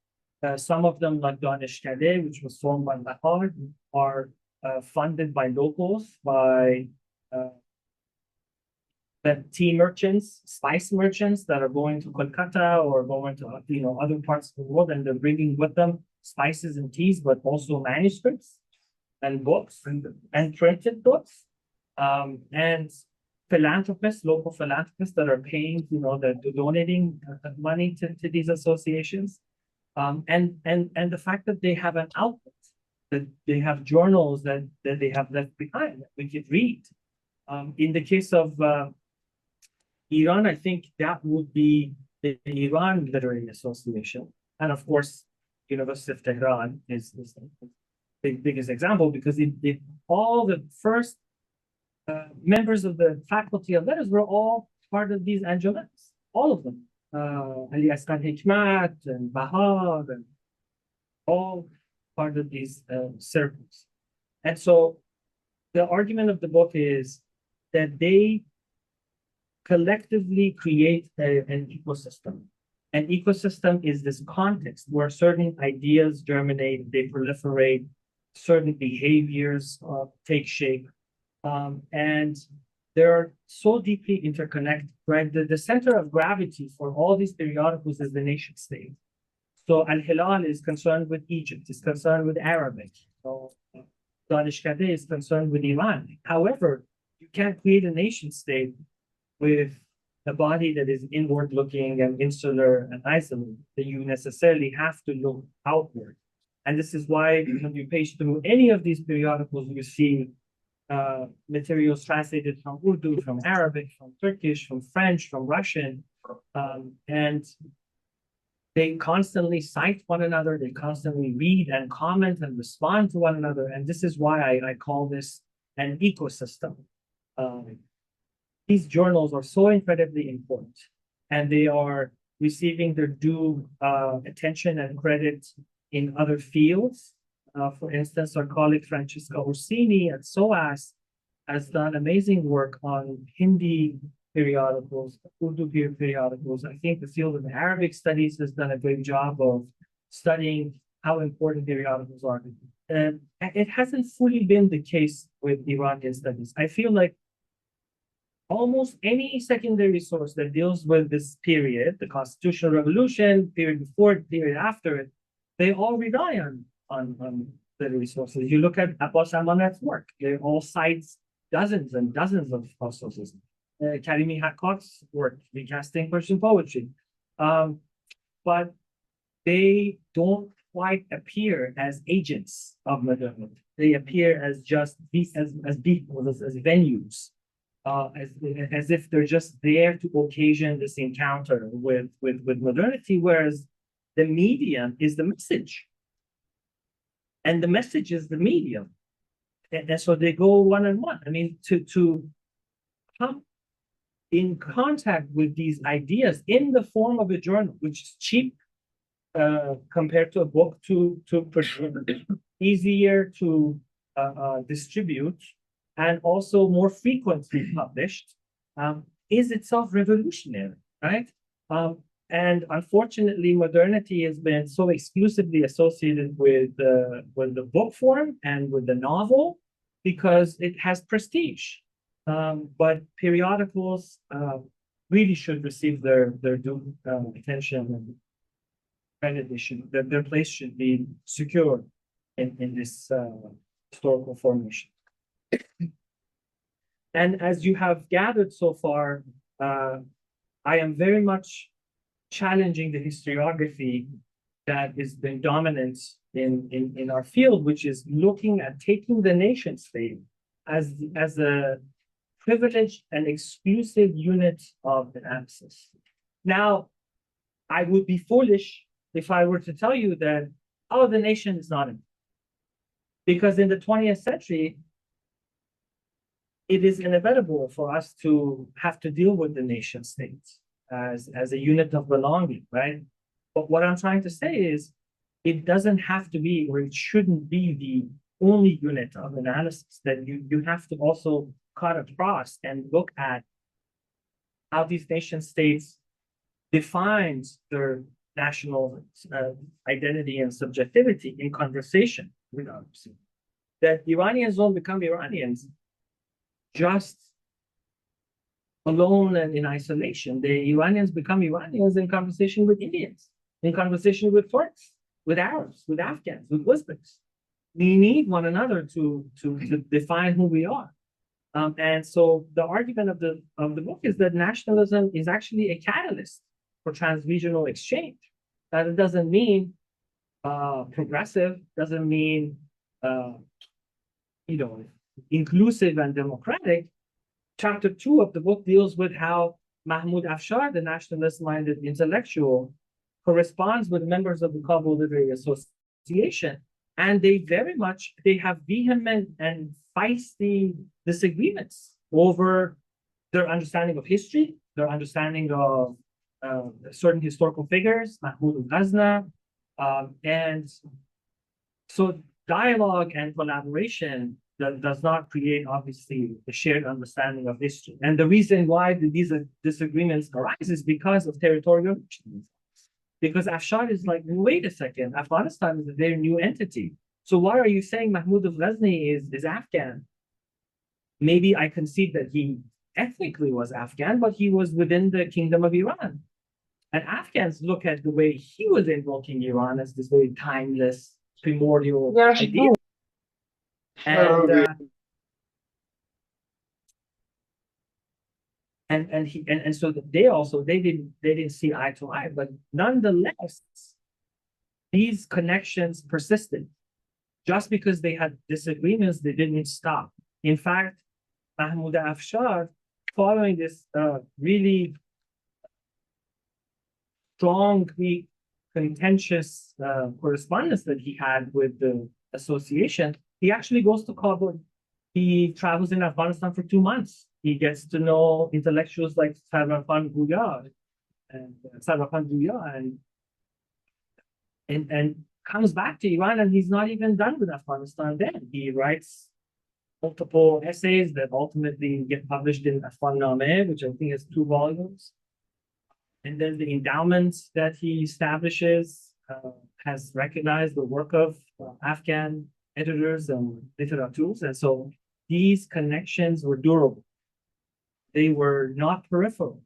Some of them, like Nationalism, which was formed by Lahore, are funded by locals, by the tea merchants, spice merchants that are going to Kolkata or going to other parts of the world, and they're bringing with them spices and teas, but also manuscripts and books and printed books, and philanthropists, local philanthropists that are paying, that donating money to these associations, and the fact that they have an outlet, that they have journals that they have left behind that we could read. In the case of Iran, I think that would be the Iran Literary Association. And of course, University of Tehran is the biggest example, because all the first members of the faculty of letters were all part of these anjumans, all of them. Ali Askan Hikmat and Bahar, and all part of these circles. And so the argument of the book is that they collectively create an ecosystem. An ecosystem is this context where certain ideas germinate, they proliferate, certain behaviors take shape, and they're so deeply interconnected, right? The center of gravity for all these periodicals is the nation state. So Al-Hilal is concerned with Egypt, is concerned with Arabic. So Danishkadeh is concerned with Iran. However, you you can't create a nation state with a body that is inward looking and insular and isolated, that you necessarily have to look outward. And this is why when you page through any of these periodicals, you see materials translated from Urdu, from Arabic, from Turkish, from French, from Russian, and they constantly cite one another, they constantly read and comment and respond to one another. And this is why I call this an ecosystem. These journals are so incredibly important, and they are receiving their due attention and credit in other fields. For instance, our colleague Francesca Orsini at SOAS has done amazing work on Hindi periodicals, Urdu periodicals. I think the field of Arabic studies has done a great job of studying how important periodicals are. And it hasn't fully been the case with Iranian studies. I feel like almost any secondary source that deals with this period, the constitutional revolution, period before it, period after it, they all rely on the resources. You look at Abbas Amanat's work, they all cite dozens and dozens of sources. Karimi Haqqaq's work, recasting Persian poetry. But they don't quite appear as agents of modernity. They appear as just as venues. As if they're just there to occasion this encounter with modernity, whereas the medium is the message. And the message is the medium. And so they go one on one. I mean, to come in contact with these ideas in the form of a journal, which is cheap compared to a book to easier to distribute, and also more frequently published, is itself revolutionary, right? And unfortunately, modernity has been so exclusively associated with the book form and with the novel because it has prestige. But periodicals really should receive their due attention and recognition. Their place should be secure in this historical formation. And as you have gathered so far, I am very much challenging the historiography that has been dominant in our field, which is looking at taking the nation state as a privileged and exclusive unit of analysis. Now, I would be foolish if I were to tell you that, oh, the nation is not in. Because in the 20th century, it is inevitable for us to have to deal with the nation state as a unit of belonging, right? But what I'm trying to say is it doesn't have to be, or it shouldn't be the only unit of analysis, that you have to also cut across and look at how these nation states defines their national identity and subjectivity in conversation with others. That Iranians don't become Iranians just alone and in isolation. The Iranians become Iranians in conversation with Indians, in conversation with Turks, with Arabs, with Afghans, with Uzbeks. We need one another to define who we are. And so the argument of the book is that nationalism is actually a catalyst for transregional exchange. That it doesn't mean progressive, doesn't mean inclusive and democratic. Chapter 2 of the book deals with how Mahmoud Afshar, the nationalist-minded intellectual, corresponds with members of the Kabul Literary Association, and they have vehement and feisty disagreements over their understanding of history, their understanding of certain historical figures, Mahmoud al-Ghazna, and so dialogue and collaboration that does not create, obviously, a shared understanding of history. And the reason why these disagreements arise is because of territorial nationalism. Because Afshar is like, wait a second, Afghanistan is a very new entity. So why are you saying Mahmoud al-Ghazni is Afghan? Maybe I concede that he ethnically was Afghan, but he was within the kingdom of Iran. And Afghans look at the way he was invoking Iran as this very timeless, primordial idea. And And so they didn't see eye to eye, but nonetheless, these connections persisted. Just because they had disagreements, they didn't stop. In fact, Mahmoud Afshar, following this really strongly contentious correspondence that he had with the association, he actually goes to Kabul. He travels in Afghanistan for 2 months. He gets to know intellectuals like Sarwar and comes back to Iran, and he's not even done with Afghanistan then. He writes multiple essays that ultimately get published in Afghan, which I think has 2 volumes. And then the endowment that he establishes has recognized the work of Afghan editors and literateurs. And so these connections were durable. They were not peripheral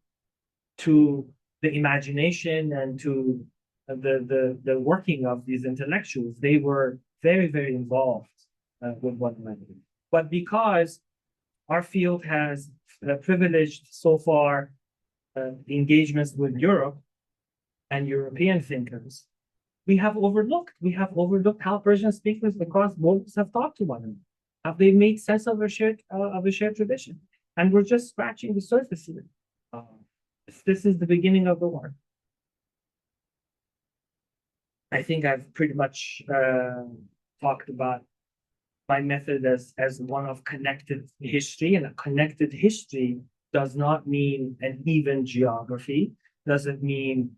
to the imagination and to the working of these intellectuals. They were very, very involved with one another. But because our field has privileged so far engagements with Europe and European thinkers, we have overlooked how Persian speakers across borders have talked to one another. Have they made sense of a shared tradition? And we're just scratching the surface here. This is the beginning of the work. I think I've pretty much talked about my method as one of connected history, and a connected history does not mean an even geography, doesn't mean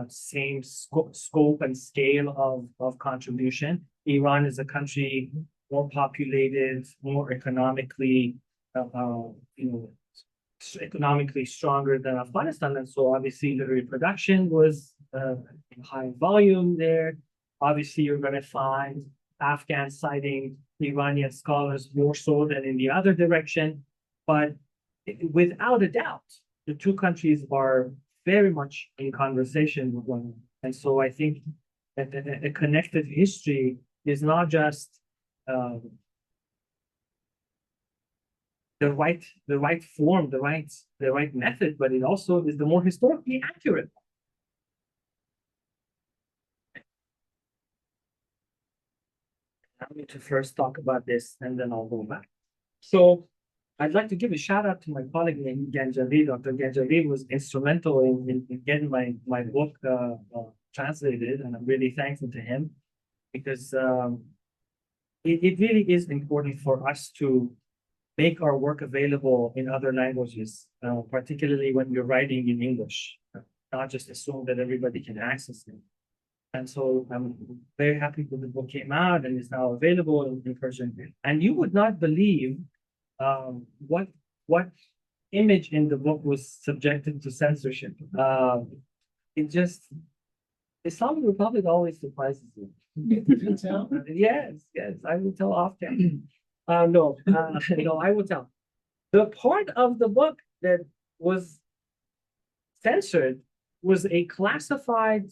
same scope and scale of contribution. Iran is a country more populated, more economically, economically stronger than Afghanistan, and so obviously literary production was in high volume there. Obviously, you're going to find Afghans citing Iranian scholars more so than in the other direction, but without a doubt, the two countries are very much in conversation with one another. And so I think that a connected history is not just the right form, the right method, but it also is the more historically accurate. I'm going to first talk about this, and then I'll go back. So I'd like to give a shout out to my colleague named Ganjali. Dr. Ganjali was instrumental in getting my book translated, and I'm really thankful to him, because it really is important for us to make our work available in other languages, particularly when we're writing in English, not just assume that everybody can access it. And so I'm very happy that the book came out and is now available in Persian. And you would not believe what image in the book was subjected to censorship. Islamic Republic always surprises you. You tell? Yes, I will tell often. No, I will tell. The part of the book that was censored was a classified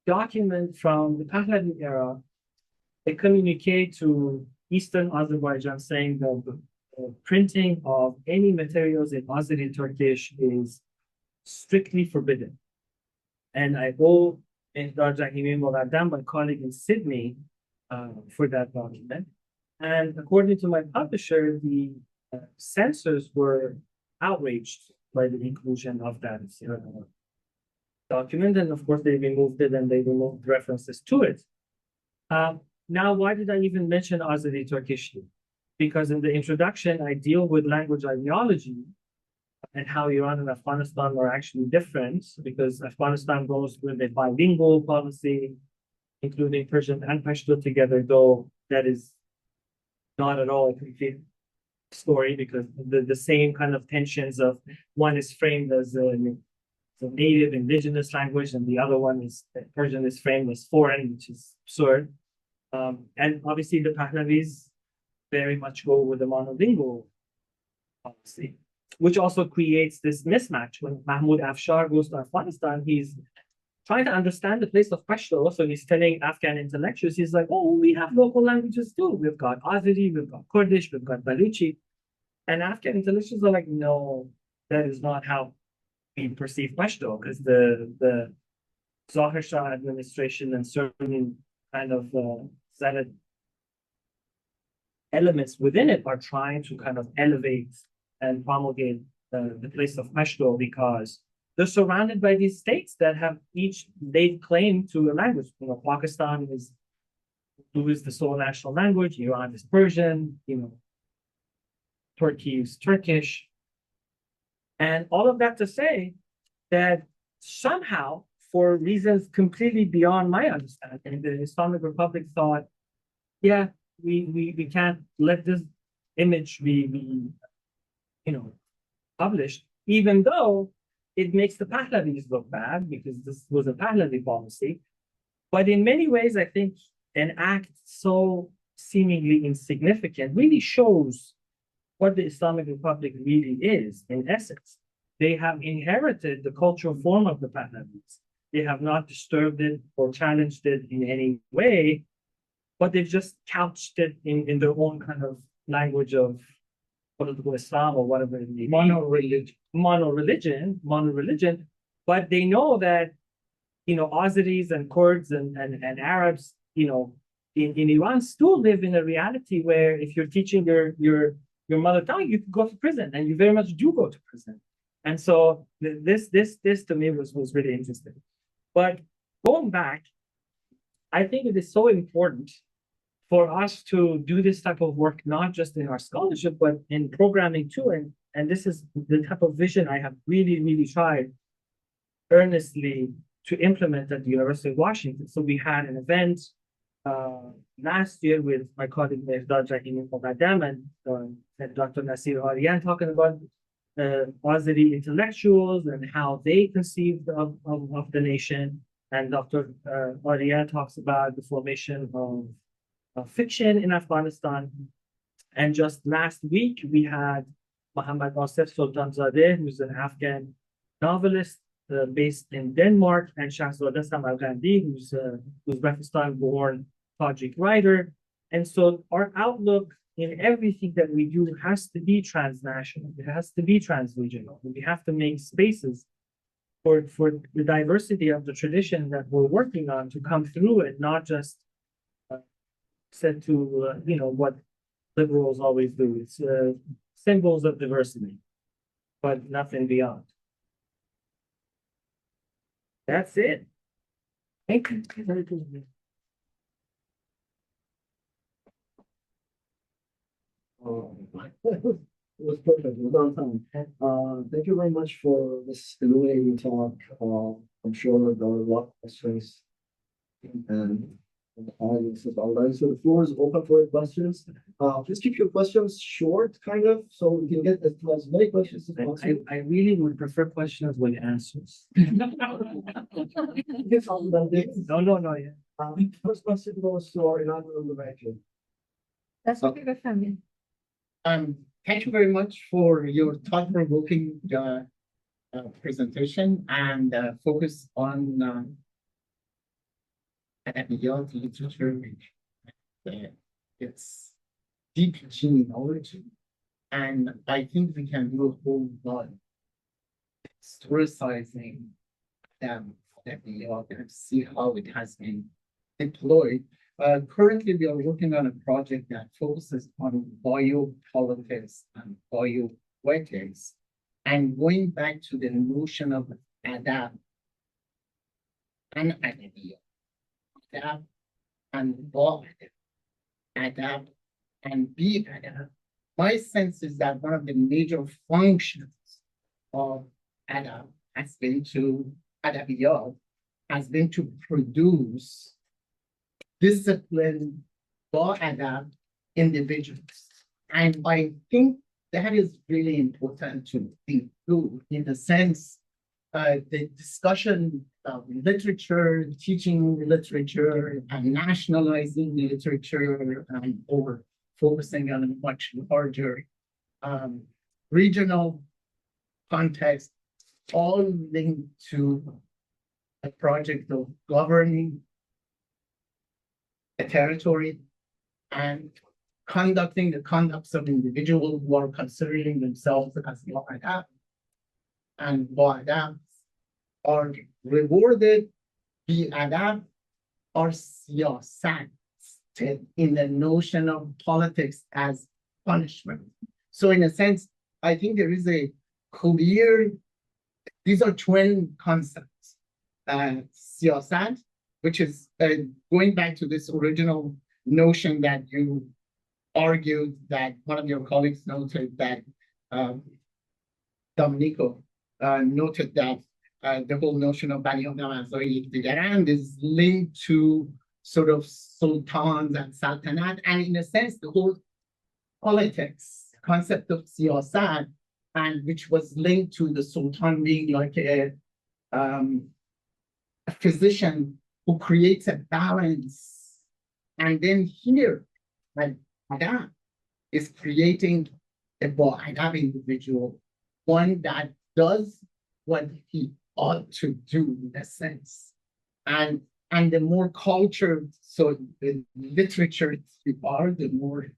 document from the Pahlavi era, a communique to Eastern Azerbaijan saying that the printing of any materials in Azeri Turkish is strictly forbidden. And I owe Ehdar Jahimi Moladam, my colleague in Sydney, for that document. And according to my publisher, the censors were outraged by the inclusion of that document. And of course, they removed it and they removed references to it. Now, why did I even mention Azeri Turkish? Because in the introduction, I deal with language ideology and how Iran and Afghanistan are actually different, because Afghanistan goes with a bilingual policy, including Persian and Pashto together, though that is not at all a complete story, because the same kind of tensions of one is framed as a native indigenous language and the other one is Persian is framed as foreign, which is absurd. And obviously the Pahlavis very much go with the monolingual policy, which also creates this mismatch. When Mahmoud Afshar goes to Afghanistan, he's trying to understand the place of Pashto. So he's telling Afghan intellectuals, he's like, oh, we have local languages too. We've got Azeri, we've got Kurdish, we've got Baluchi. And Afghan intellectuals are like, no, that is not how we perceive Pashto, because the Zahir Shah administration and certain kind of Zayed elements within it are trying to kind of elevate and promulgate the place of Pashto because they're surrounded by these states that have each laid claim to a language. You know, Pakistan is the sole national language, Iran is Persian, you know, Turkey is Turkish. And all of that to say that somehow, for reasons completely beyond my understanding, the Islamic Republic thought, yeah, we can't let this image be you know, published, even though it makes the Pahlavis look bad because this was a Pahlavi policy. But in many ways, I think an act so seemingly insignificant really shows what the Islamic Republic really is in essence. They have inherited the cultural form of the Pahlavis. They have not disturbed it or challenged it in any way, but they've just couched it in their own kind of language of political Islam or whatever it may be. Mono-religion. But they know that, you know, Azeris and Kurds and Arabs, you know, in Iran still live in a reality where if you're teaching your mother tongue, you could go to prison, and you very much do go to prison. And so this to me was really interesting. But going back, I think it is so important for us to do this type of work, not just in our scholarship, but in programming too. And this is the type of vision I have really tried earnestly to implement at the University of Washington. So we had an event last year with my colleague Mir-Djalali and Dr. Nasir Aryan talking about Azeri intellectuals and how they conceived of the nation. And Dr. Aria talks about the formation of fiction in Afghanistan. And just last week, we had Muhammad Asif Sultanzadeh, who's an Afghan novelist based in Denmark, and Shahzada Samarkandi, who's Pakistan-born Tajik writer. And so our outlook in everything that we do has to be transnational. It has to be transregional. We have to make spaces for the diversity of the tradition that we're working on to come through and not just set to, you know, what liberals always do. It's symbols of diversity, but nothing beyond. That's it. Thank you. It was perfect. It was on time. Thank you very much for this illuminating talk. I'm sure there are a lot of questions and the audience is online. So the floor is open for questions. Please keep your questions short, kind of, so we can get as many questions as possible. I really would prefer questions with answers. No. Yeah. First question goes to our inaugural lecture. That's what we're family. Thank you very much for your thought-provoking presentation and focus on beyond literature, its deep genealogy. And I think we can do a whole lot historicizing them and see how it has been deployed. Currently, we are working on a project that focuses on biopolitics and bioethics, and going back to the notion of adapt and adabiyat, adapt and adapt and be adapt. My sense is that one of the major functions of adapt has been to produce disciplined, adapt individuals. And I think that is really important to include in the sense the discussion of literature, teaching literature, and nationalizing literature, and over focusing on a much larger regional context, all linked to a project of governing a territory and conducting the conducts of individuals who are considering themselves as adapt and ba-adab are rewarded, bi-adab are siyasat in the notion of politics as punishment. So in a sense, I think there is a clear, these are twin concepts. Siyasat, which is going back to this original notion that you argued, that one of your colleagues noted, that Domenico noted that the whole notion of Bani Yekdigarand is linked to sort of sultans and sultanat, and in a sense, the whole politics concept of siyasat, and which was linked to the sultan being like a physician who creates a balance. And then here, like Adab is creating a Adab individual, one that does what he ought to do in a sense. And the more cultured, so the literature you are, the more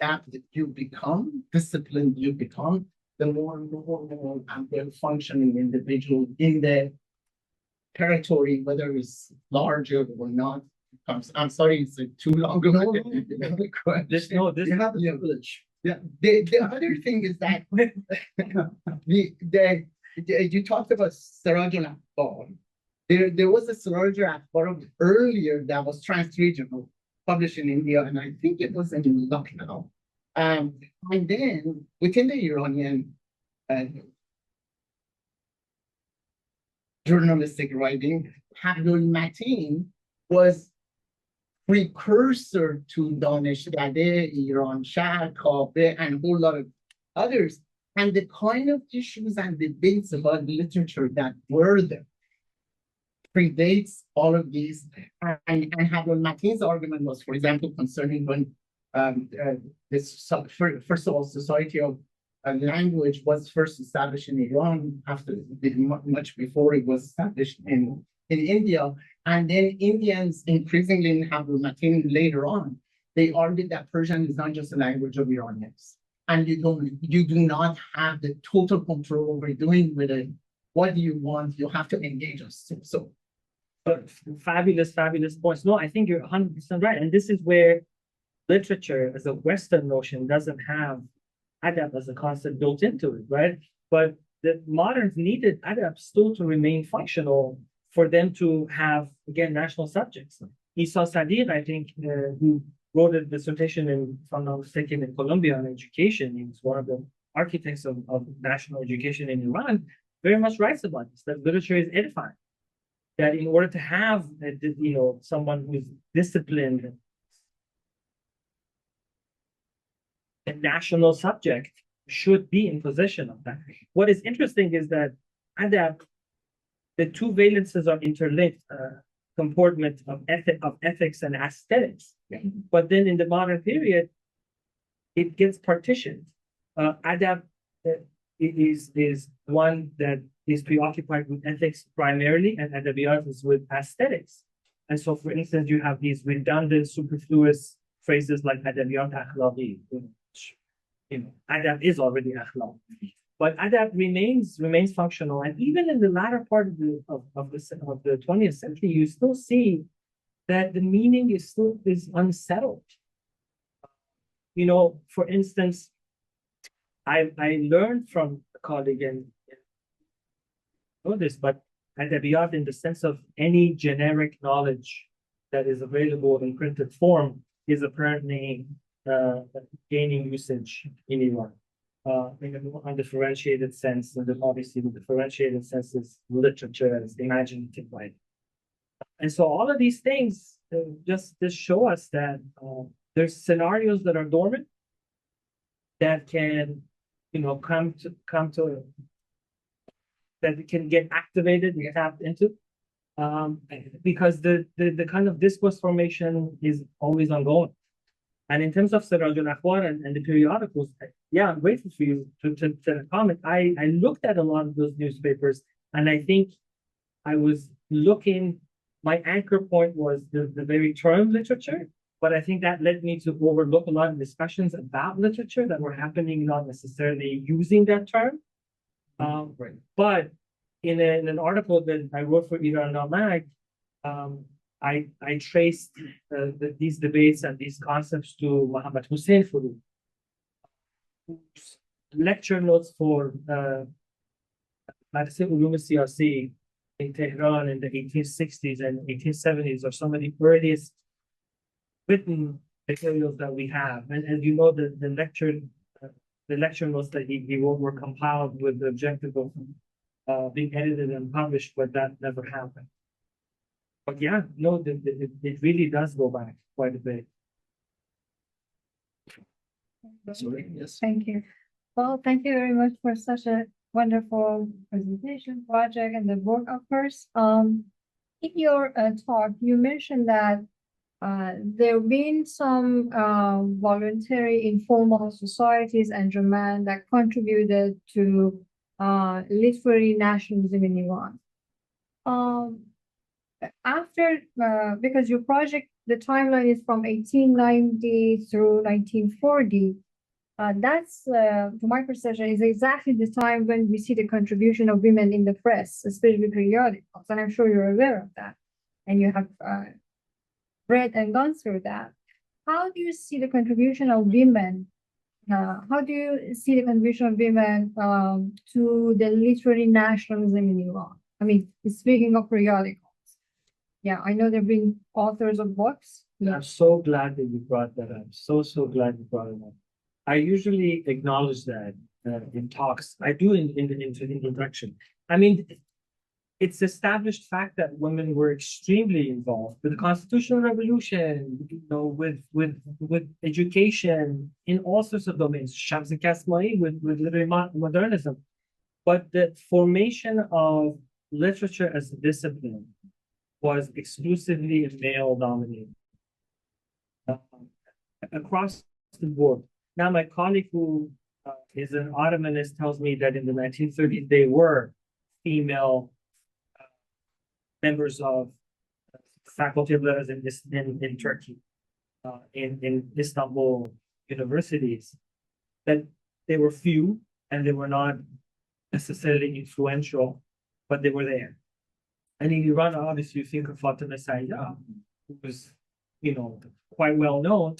adapted you become, disciplined you become, the more normal and well-functioning individual in the territory, whether it's larger or not. I'm sorry, it's too long ago. No, this You have the privilege. Yeah. The other thing is that you talked about Siraj al-Akhbar. There was a Siraj al-Akhbar earlier that was trans-regional, published in India, and I think it was in Lucknow. And then within the Iranian journalistic writing, Hablul Matin was precursor to Daneshgade, Iran Shah, Kabe, and a whole lot of others. And the kind of issues and debates about literature that were there predates all of these. And Hablul Matin's argument was, for example, concerning when this, first of all, Society of Language was first established in Iran, after much before it was established in India. And then Indians, increasingly in Hablul Matin later on, they argued that Persian is not just a language of Iranians. And you do not have the total control over doing with it what do you want. You have to engage us. So fabulous points. No, I think you're 100% right. And this is where literature as a Western notion doesn't have adab as a concept built into it, right? But the moderns needed adab still to remain functional for them to have, again, national subjects. Isa Sadiq, I think, who wrote a dissertation in, if I'm not mistaken, in Columbia on education, he was one of the architects of national education in Iran, very much writes about this, that literature is edifying. That in order to have, someone who's disciplined, a national subject should be in possession of that. What is interesting is that adab, the two valences are interlinked, comportment of ethics and aesthetics. Yeah. But then in the modern period, it gets partitioned. Adab is one that is preoccupied with ethics primarily, and adabiyat is with aesthetics. And so, for instance, you have these redundant, superfluous phrases like adabiyat akhlaqi. Adab is already akhlaq. But adab remains functional, and even in the latter part of the 20th century, you still see that the meaning is unsettled. For instance, I learned from a colleague, and know this, but adabiyat in the sense of any generic knowledge that is available in printed form is apparently gaining usage in Iran. In a more undifferentiated sense, and then obviously the differentiated sense is literature as imaginative writing. And so all of these things just show us that there's scenarios that are dormant that can, come to that can get activated and tapped into, because the kind of discourse formation is always ongoing. And in terms of Siraj al-Akhbar and the periodicals, yeah, I'm grateful for you to comment. I looked at a lot of those newspapers, and I think I was looking, my anchor point was the very term literature, but I think that led me to overlook a lot of discussions about literature that were happening, not necessarily using that term. But in an article that I wrote for Iran Mag, I traced these debates and these concepts to Muhammad Hussein Furu, whose lecture notes for Madrasa Ulum Siyasi in Tehran in the 1860s and 1870s are some of the earliest written materials that we have. And as you know, the lecture notes that he wrote were compiled with the objective of being edited and published, but that never happened. But yeah, no, it really does go back quite a bit. Sorry, yes. Thank you. Well, thank you very much for such a wonderful presentation, project, and the work, of course. In your talk, you mentioned that there have been some voluntary informal societies and Jaman that contributed to literary nationalism in Iran. Because your project, the timeline is from 1890 through 1940. That's, to my perception, is exactly the time when we see the contribution of women in the press, especially periodicals. And I'm sure you're aware of that. And you have read and gone through that. How do you see the contribution of women? How do you see the contribution of women to the literary nationalism in Iran? I mean, speaking of periodicals. Yeah, I know there have been authors of books. Yeah. I'm so glad that you brought that up. So glad you brought it up. I usually acknowledge that in talks. I do in the introduction. I mean, it's established fact that women were extremely involved with the constitutional revolution, you know, with education in all sorts of domains. Shams Kasmai with literary modernism, but the formation of literature as a discipline was exclusively male dominated across the board. Now, my colleague who is an Ottomanist tells me that in the 1930s there were female members of faculty of letters in Turkey, in Istanbul universities, that they were few and they were not necessarily influential, but they were there. And in Iran, obviously, you think of Fatima Saida, who was, you know, quite well known,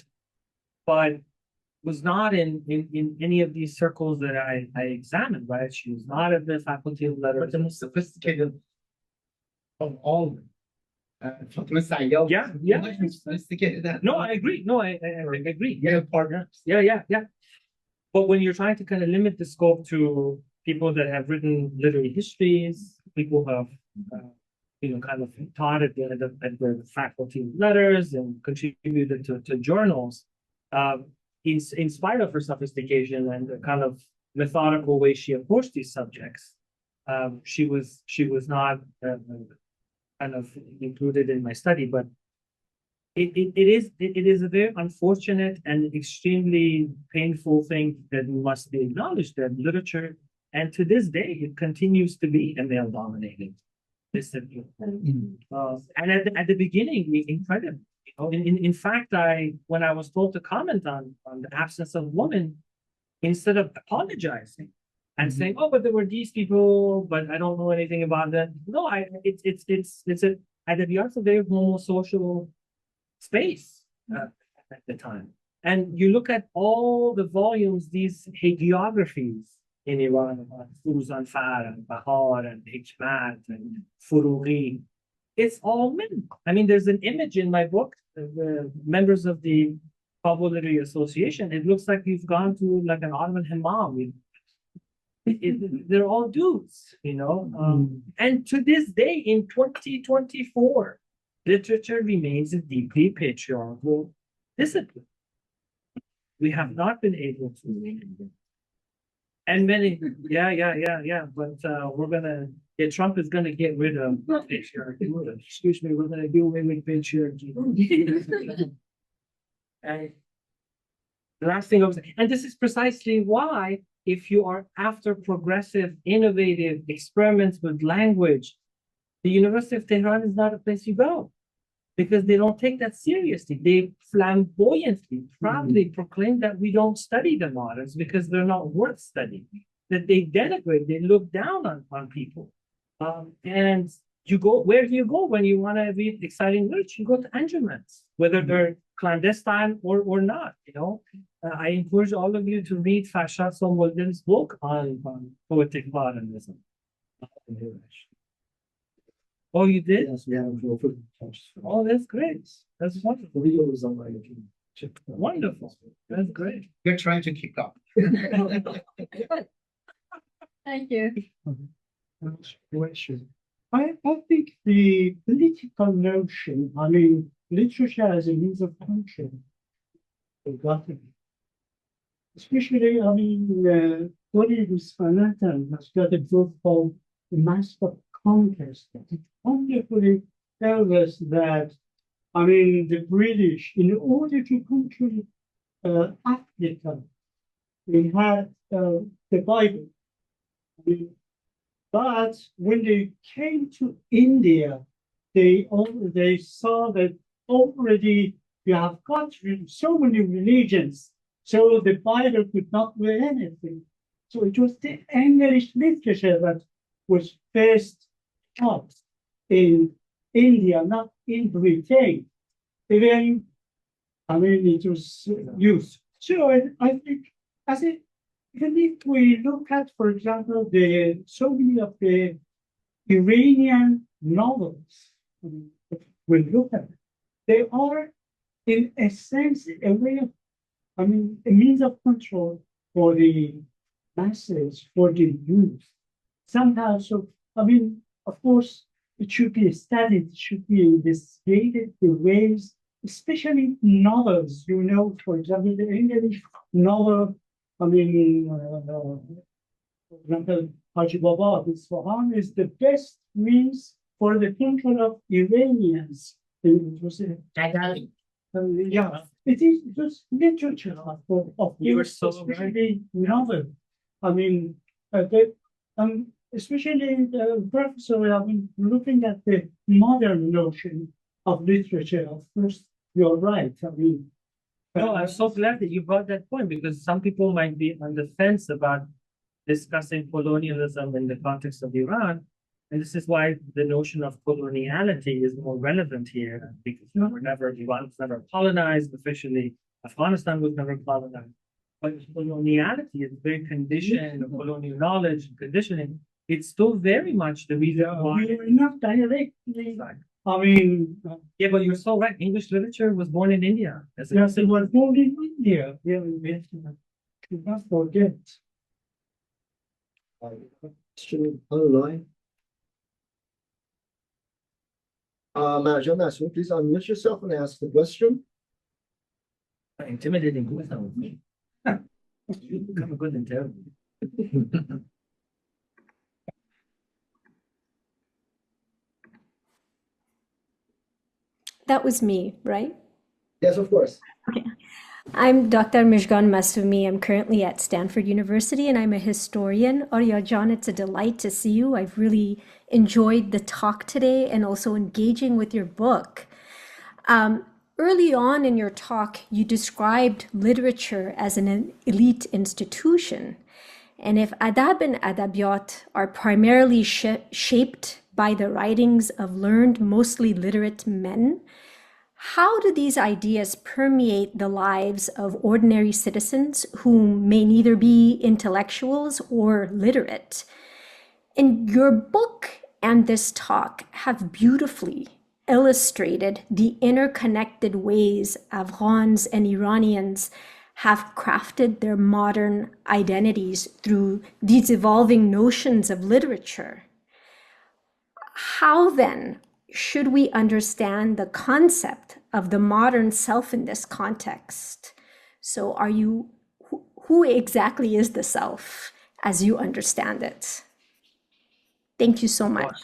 but was not in any of these circles that I examined, right? She was not at the faculty of letters. But the most sophisticated of all, Fatima Saida. Yeah. Sophisticated. No, I agree. No, I agree. Yeah, partners. Yeah. But when you're trying to kind of limit the scope to people that have written literary histories, people who have, you know, kind of taught at the faculty of letters and contributed to journals, in spite of her sophistication and the kind of methodical way she approached these subjects, she was not kind of included in my study. But it is a very unfortunate and extremely painful thing that must be acknowledged, that literature, and to this day, it continues to be a male-dominated discipline. And at the beginning, incredible. You know, in fact, when I was told to comment on the absence of women, instead of apologizing and saying, "Oh, but there were these people, but I don't know anything about that." No, it's a very homosocial space at the time. And you look at all the volumes, these hagiographies in Iran, Furuzanfar and Bahar and Hikmat and Furughi, it's all men. I mean, there's an image in my book, the members of the Kabul Literary Association. It looks like you've gone to like an Ottoman hammam. They're all dudes, you know. And to this day, in 2024, literature remains a deeply patriarchal discipline. We have not been able to. And many, yeah. But Trump is gonna get rid of patriarchy. Excuse me, we're gonna do away with patriarchy. And the last thing I was, and this is precisely why, if you are after progressive, innovative experiments with language, the University of Tehran is not a place you go. because they don't take that seriously. They flamboyantly, proudly proclaim that we don't study the moderns because they're not worth studying, that they denigrate, they look down on people. And you go, where do you go when you want to read exciting literature? You go to Anjumans, whether they're clandestine or not, you know. I encourage all of you to read Farshad Sombolden's book on poetic modernism. Oh, you did? Yes, we have a Oh, that's great. That's wonderful. video is on my YouTube. Wonderful. That's great. You're trying to keep up. Thank you. Question. I think the political notion, I mean, literature as a means of function, forgotten. Especially, I mean, Tony Manhattan has got a book called The Mask of Conquest. It wonderfully tells us that, I mean, the British, in order to conquer Africa, they had the Bible. I mean, but when they came to India, they saw that already you have got so many religions, so the Bible could not do anything. So it was the English literature that was first taught in India, not in Britain. Even, I mean, it was used. So I think, as it, even if we look at, for example, so many of the Iranian novels, we look at, they are, in a sense, a way of, I mean, a means of control for the masses, for the youth. Somehow, so, I mean, of course, it should be studied, it should be investigated, the ways, especially novels, you know, for example, the English novel, I mean, for example, Haji Baba, Isfahan is the best means for the control of Iranians. It was yeah, it is just literature of You were so especially novel. I mean, especially the professor, I mean, looking at the modern notion of literature, of course, you're right. I mean, No, I'm so glad that you brought that point because some people might be on the fence about discussing colonialism in the context of Iran. And this is why the notion of coloniality is more relevant here because Iran was never colonized officially. Afghanistan was never colonized. But coloniality is very conditioned, colonial knowledge and conditioning. It's still very much the reason why. you're not directly, I mean, Yeah, but you're so right. English literature was born in India. yes, it was born in India. Yeah, we should not forget. Question online. Manager Nassar, please unmute yourself and ask the question. Intimidating question with me. You become a good interviewer. That was me, right? Yes, of course. I'm Dr. Mijgan Masoumi. I'm currently at Stanford University and I'm a historian. Aria John, it's a delight to see you. I've really enjoyed the talk today and also engaging with your book. Early on in your talk, you described literature as an elite institution. And if adab and adabiyat are primarily shaped by the writings of learned, mostly literate men, how do these ideas permeate the lives of ordinary citizens who may neither be intellectuals or literate? And your book and this talk have beautifully illustrated the interconnected ways Afghans and Iranians have crafted their modern identities through these evolving notions of literature. How then should we understand the concept of the modern self in this context? So who exactly is the self as you understand it? Thank you so much.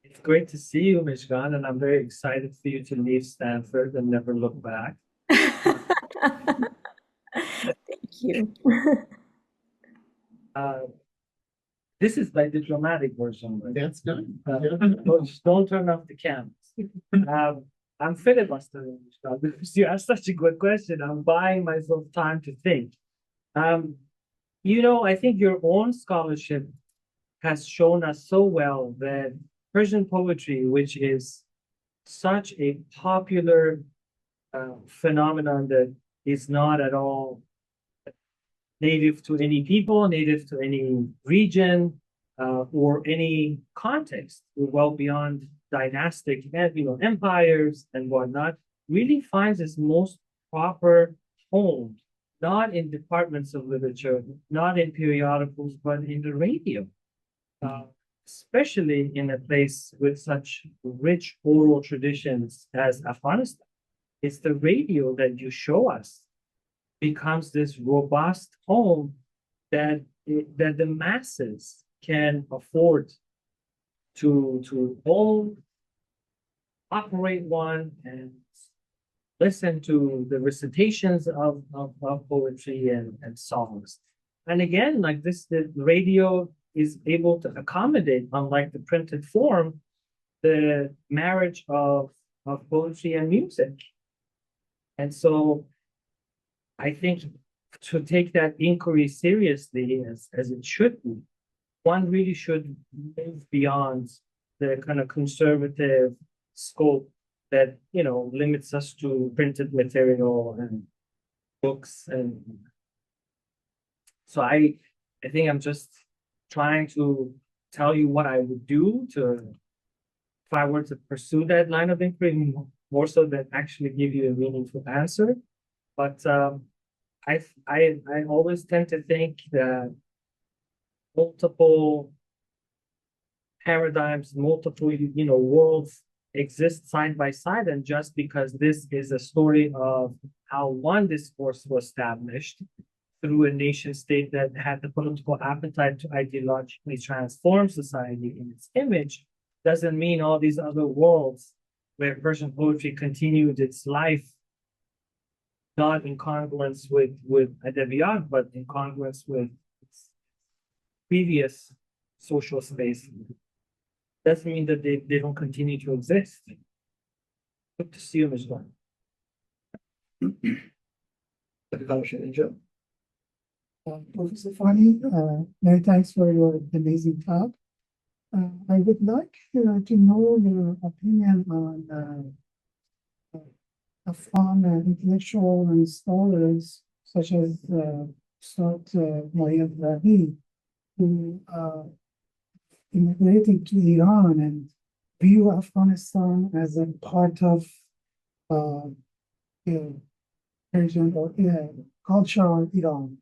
It's great to see you, Mijgan, and I'm very excited for you to leave Stanford and never look back. Thank you. This is my diplomatic version. That's good. Don't turn off the cameras. I'm filibustering because you asked such a good question. I'm buying myself time to think. I think your own scholarship has shown us so well that Persian poetry, which is such a popular phenomenon that is not at all native to any people, native to any region, or any context, well beyond dynastic, empires and whatnot, really finds its most proper home, not in departments of literature, not in periodicals, but in the radio. Especially in a place with such rich oral traditions as Afghanistan. It's the radio that you show us becomes this robust home that the masses can afford to own, operate one, and listen to the recitations of poetry and songs. And again, like this, the radio is able to accommodate, unlike the printed form, the marriage of poetry and music. And so I think to take that inquiry seriously as it should be, one really should move beyond the kind of conservative scope that, limits us to printed material and books. And so I think I'm just trying to tell you what I would do if I were to pursue that line of inquiry, more so than actually give you a meaningful answer. But I always tend to think that multiple paradigms, multiple worlds exist side by side, and just because this is a story of how one discourse was established through a nation state that had the political appetite to ideologically transform society in its image, doesn't mean all these other worlds where Persian poetry continued its life, not in congruence with adabiyat, but in congruence with its previous social space. Doesn't mean that they don't continue to exist. Good to see you, Ms. Wan. Professor Fani, many thanks for your amazing talk. I would like to know your opinion on Afghan intellectual and scholars such as Mir-Djalali, who immigrated to Iran and view Afghanistan as a part of Persian or cultural Iran.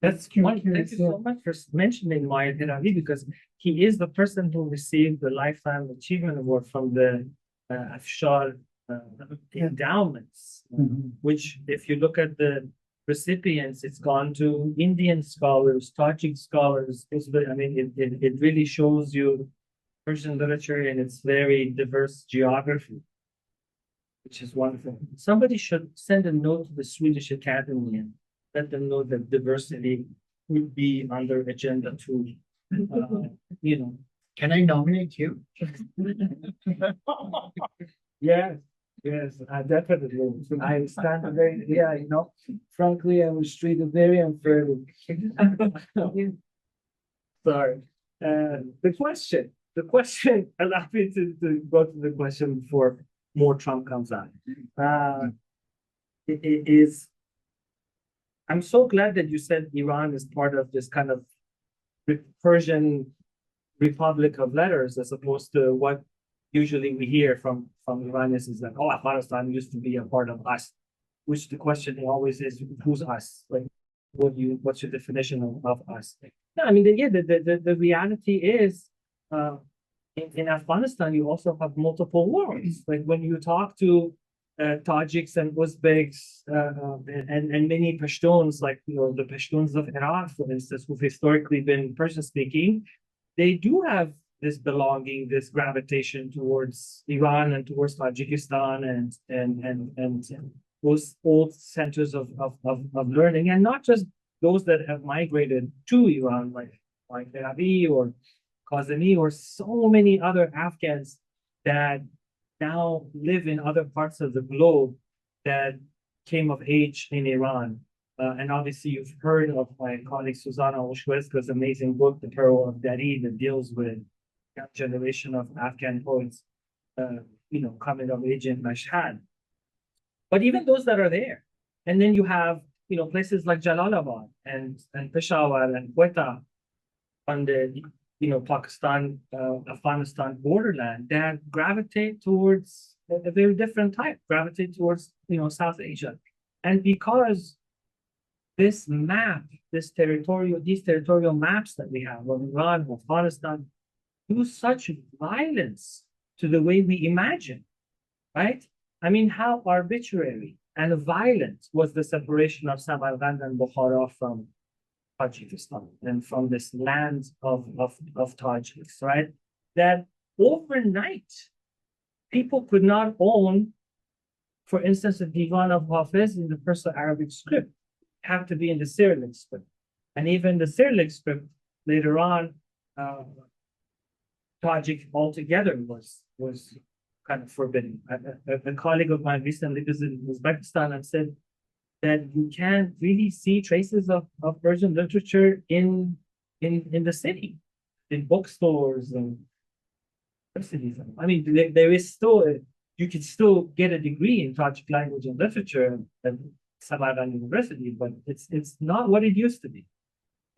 Thank you so much for mentioning Mir-Djalali, because he is the person who received the Lifetime Achievement Award from the Afshar endowments, which, if you look at the recipients, it's gone to Indian scholars, Tajik scholars. I mean, it really shows you Persian literature in its very diverse geography, which is wonderful. Somebody should send a note to the Swedish Academy and let them know that diversity would be under agenda 2. Can I nominate you? Yes, definitely. I stand very, frankly, I was treated very unfairly. Sorry. The question, allow me to go to the question before more Trump comes out. I'm so glad that you said Iran is part of this kind of Persian Republic of letters, as opposed to what usually we hear from Iranians is that, oh, Afghanistan used to be a part of us, which the question always is, who's us? Like, what's your definition of us? No, I mean, the reality is, in Afghanistan, you also have multiple worlds. Like when you talk to Tajiks and Uzbeks and many Pashtuns, like the Pashtuns of Iraq, for instance, who've historically been Persian-speaking, they do have this belonging, this gravitation towards Iran and towards Tajikistan and those old centers of learning, and not just those that have migrated to Iran, like Elahé or Kazemi or so many other Afghans that now live in other parts of the globe that came of age in Iran. And obviously, you've heard of my colleague Susanna Oshweska's amazing book, The Peril of Dari, that deals with that generation of Afghan poets, coming of age in Mashhad. But even those that are there, and then you have, places like Jalalabad and Peshawar and Quetta on the, Pakistan, Afghanistan borderland that gravitate towards a very different type, gravitate towards, South Asia. And because these territorial maps that we have of Iran, of Afghanistan, do such violence to the way we imagine, right? I mean, how arbitrary and violent was the separation of Samarkand and Bukhara from Tajikistan and from this land of Tajiks, right? That overnight, people could not own, for instance, a Divan of Hafiz in the Perso-Arabic script. It had to be in the Cyrillic script. And even the Cyrillic script later on, Tajik altogether was kind of forbidden. A colleague of mine recently visited Uzbekistan and said that you can't really see traces of Persian literature in the city, in bookstores and universities. I mean, there is still you can still get a degree in Tajik language and literature at Samarkand University, but it's not what it used to be.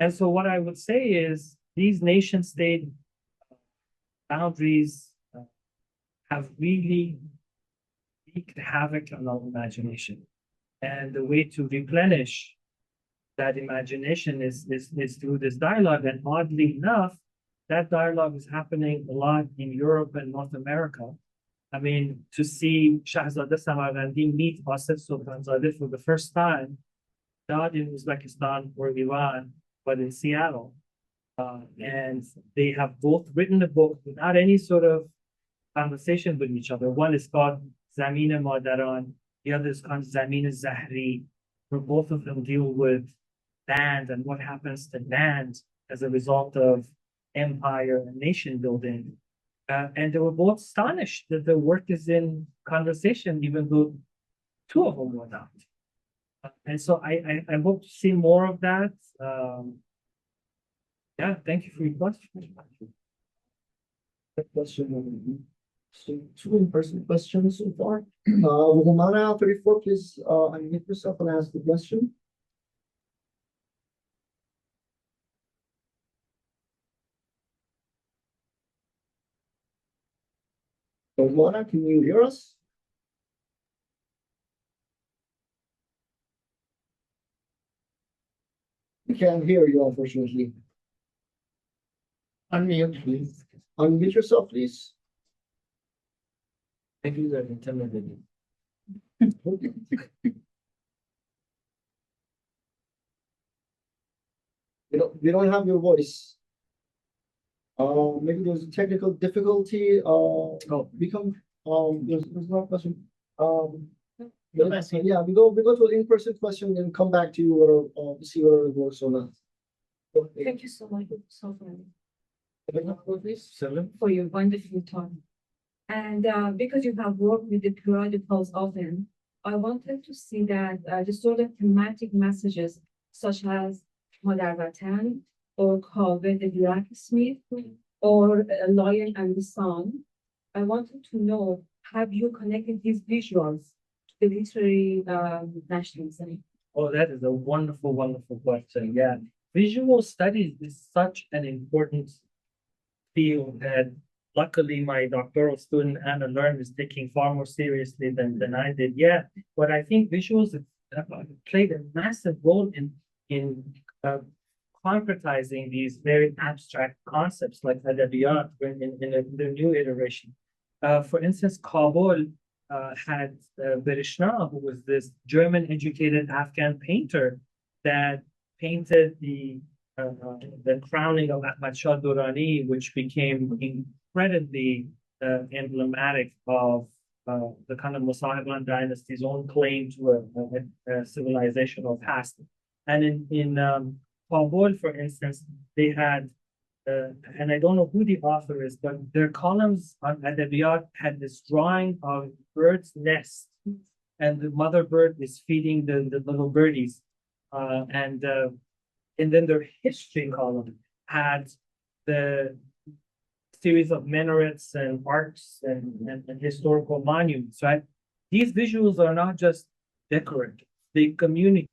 And so what I would say is these nation state boundaries have really wreaked havoc on our imagination. And the way to replenish that imagination is through this dialogue. And oddly enough, that dialogue is happening a lot in Europe and North America. I mean, to see Shahzada Samarkandi meet Asif Sultanzadeh for the first time, not in Uzbekistan or Iran, but in Seattle. And they have both written a book without any sort of conversation with each other. One is called Zameen Madaran, the other is called Zameen Zahri, where both of them deal with land and what happens to land as a result of empire and nation building. And they were both astonished that their work is in conversation, even though two of them were not. And so I hope to see more of that. Yeah, thank you for your question. Question. So 2 in-person questions so far. Humana 34, please unmute yourself and ask the question. Humana, can you hear us? We can't hear you, unfortunately. Unmute, please. Unmute yourself, please. Maybe they're intimidated. We don't have your voice. Maybe there's a technical difficulty. There's no question. Yeah, we go to an in-person question and come back to you or see whether it works or not. Thank you so much Please, for your wonderful talk. And because you have worked with the periodicals often, I wanted to see that the sort of thematic messages such as Madar Vatan or Kaveh the Blacksmith or Lion and the Sun, I wanted to know, have you connected these visuals to the literary nationalism? Oh, that is a wonderful, wonderful question. Yeah. Visual studies is such an important field that luckily my doctoral student Anna Learn is taking far more seriously than I did. Yeah, but I think visuals played a massive role in concretizing these very abstract concepts like adabiyat in the new iteration. For instance, Kabul had Berishna, who was this German-educated Afghan painter that painted the crowning of Ahmad Shah Durrani, which became incredibly emblematic of the kind of Musahiban dynasty's own claim to a civilizational past. And in Kabul, for instance, they had and I don't know who the author is, but their columns on Adabiyat had this drawing of bird's nest, and the mother bird is feeding the little birdies. And then their history column had the series of minarets and arcs and historical monuments, right? These visuals are not just decorative, they communicate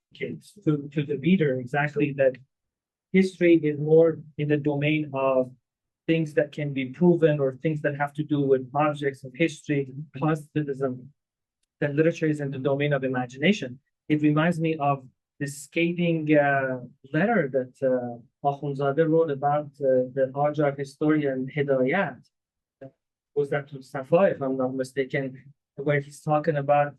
to the reader exactly that history is more in the domain of things that can be proven or things that have to do with objects of history, positivism, that literature is in the domain of imagination. It reminds me of the scathing letter that Akhundzadeh wrote about the Qajar historian Hidayat. Was that to Safa, if I'm not mistaken, where he's talking about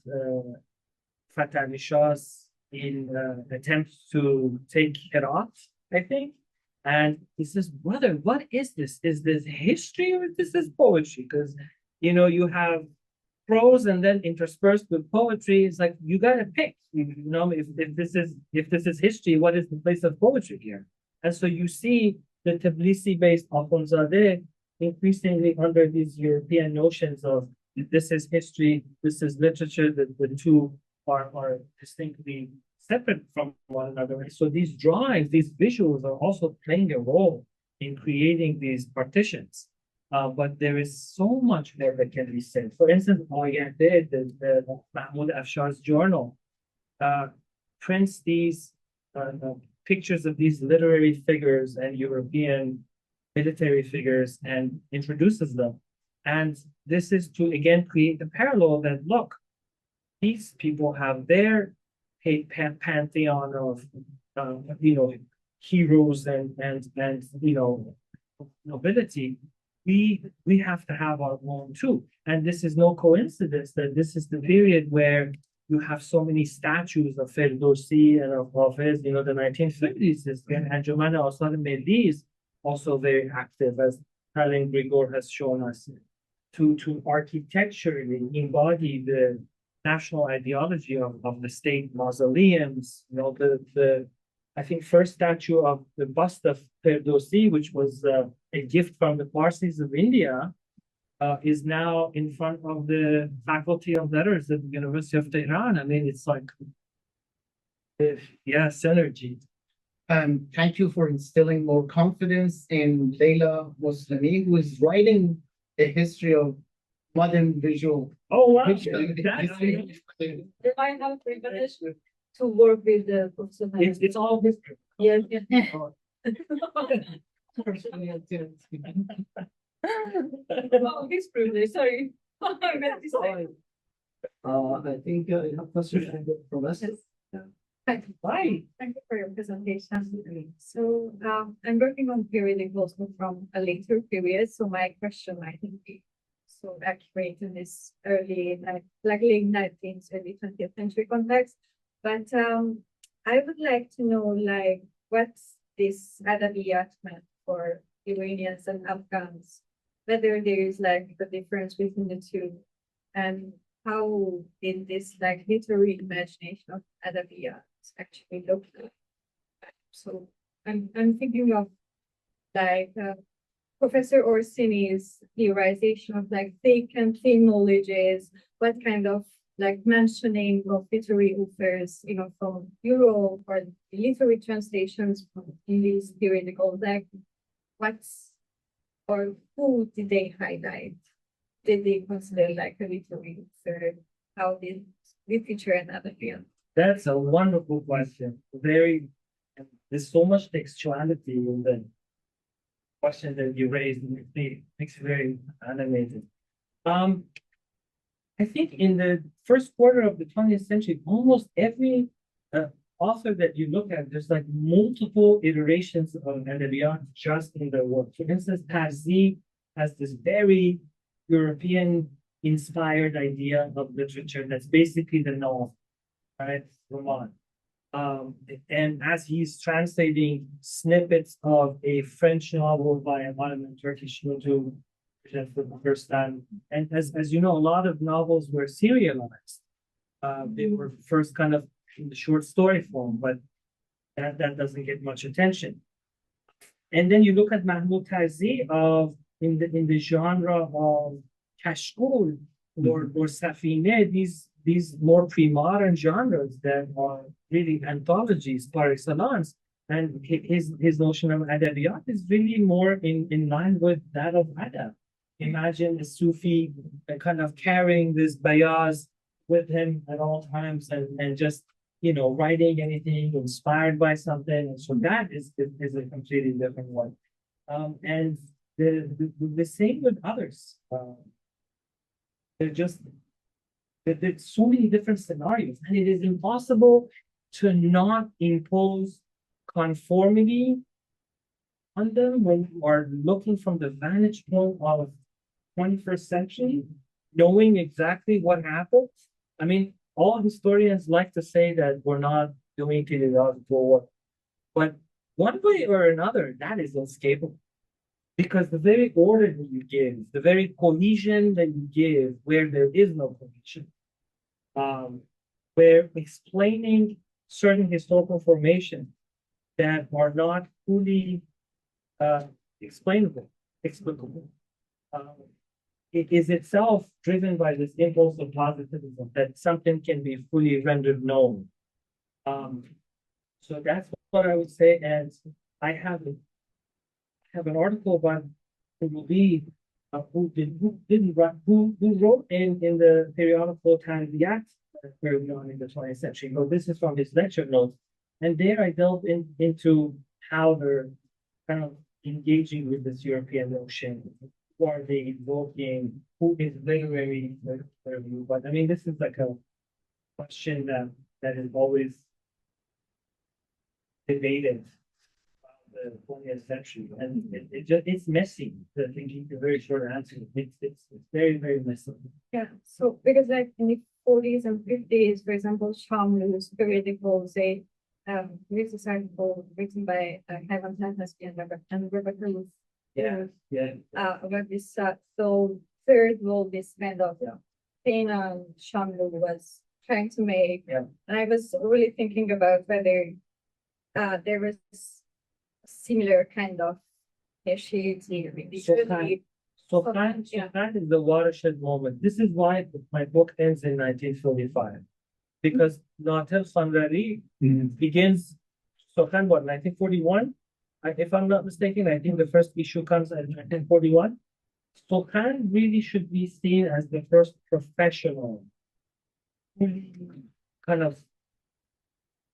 Fatah Shah's attempt to take Herat, I think. And he says, brother, what is this? Is this history or this is poetry? Because, you have prose and then interspersed with poetry. It's like, you got to pick, if this is history, what is the place of poetry here? And so you see the Tbilisi-based Akhundzadeh increasingly under these European notions of this is history, this is literature, the two are distinctly separate from one another. And so these drawings, these visuals are also playing a role in creating these partitions. But there is so much more that can be said. For instance, the Mahmoud Afshar's journal prints these pictures of these literary figures and European military figures and introduces them. And this is to, again, create the parallel that, look, these people have their pantheon of, heroes and nobility. We have to have our own too. And this is no coincidence that this is the period where you have so many statues of Ferdowsi and of Hafez, the 1950s, and Anjuman Asad Milli is also very active, as Helen Grigor has shown us, to architecturally embody the national ideology of the state mausoleums, I think first statue of the bust of Ferdowsi, which was a gift from the Parsis of India, is now in front of the Faculty of Letters at the University of Tehran. I mean, it's like, synergy. Thank you for instilling more confidence in Leila Moslemi, who is writing a history of modern visual. Oh, wow. I have privilege to work with the Professor. It's all history. Yes. Oh, his privilege, sorry. I meant to say. I think you have questions from us. Yes. Thank you for your presentation. So I'm working on periodicals from a later period. So my question, I think, is so accurate in this early, late 19th, early 20th century context. But I would like to know, what's this adabiyat meant for Iranians and Afghans? Whether there is a difference between the two, and how did this literary imagination of adabiyat actually look like? So I'm thinking of Professor Orsini's theorization of fake and thin knowledges, what kind of mentioning of literary authors, from Europe, or literary translations from in these periodicals, or who did they highlight? Did they consider a literary author? How did literature and adabiyat? That's a wonderful question. There's so much textuality in the question that you raised. It makes it very animated. I think in the first quarter of the 20th century, almost every author that you look at, there's multiple iterations of adabiyat just in the work. For instance, Parsi has this very European inspired idea of literature that's basically the novel, right? Roman. And as he's translating snippets of a French novel by a Ottoman Turkish into for the first time, and as you know, a lot of novels were serialized. They were first kind of in the short story form, but that doesn't get much attention. And then you look at Mahmoud Tarzi of in the genre of Kashkul or Safine, these more pre-modern genres that are really anthologies par excellence. And his notion of adabiyat is really more in line with that of adab. Imagine a Sufi kind of carrying this bayaz with him at all times and just writing anything inspired by something. And so that is a completely different one. And the same with others. There's so many different scenarios, and it is impossible to not impose conformity on them when you are looking from the vantage point of 21st century, knowing exactly what happened. I mean, all historians like to say that we're not doing periodical work, but one way or another, that is inescapable. Because the very order that you give, the very cohesion that you give, where there is no cohesion, where explaining certain historical formations that are not fully explicable, it is itself driven by this impulse of positivism that something can be fully rendered known. So that's what I would say. And I have an article about who wrote in the periodical Tanziyat early on in the 20th century. So this is from his lecture notes. And there I delved into how they're kind of engaging with this European notion. Who are they evoking? Who is literary their view? But I mean, this is like a question that is always debated the 20th century, and it's messy. The thinking a very short answer. It's very very messy. Yeah. So because like in the 40s and 50s, for example, Shamlu's periodicals, this is an article written by Evans and Rebecca Ruth. Yeah. About this. So third world, this kind of thing Shamlu was trying to make. Yeah. And I was really thinking about whether there was similar kind of initiative. So that is the watershed moment. This is why my book ends in 1945, because Nater Sanrari begins Sokhan what 1941. If I'm not mistaken, I think the first issue comes in 1941. Sokhan really should be seen as the first professional kind of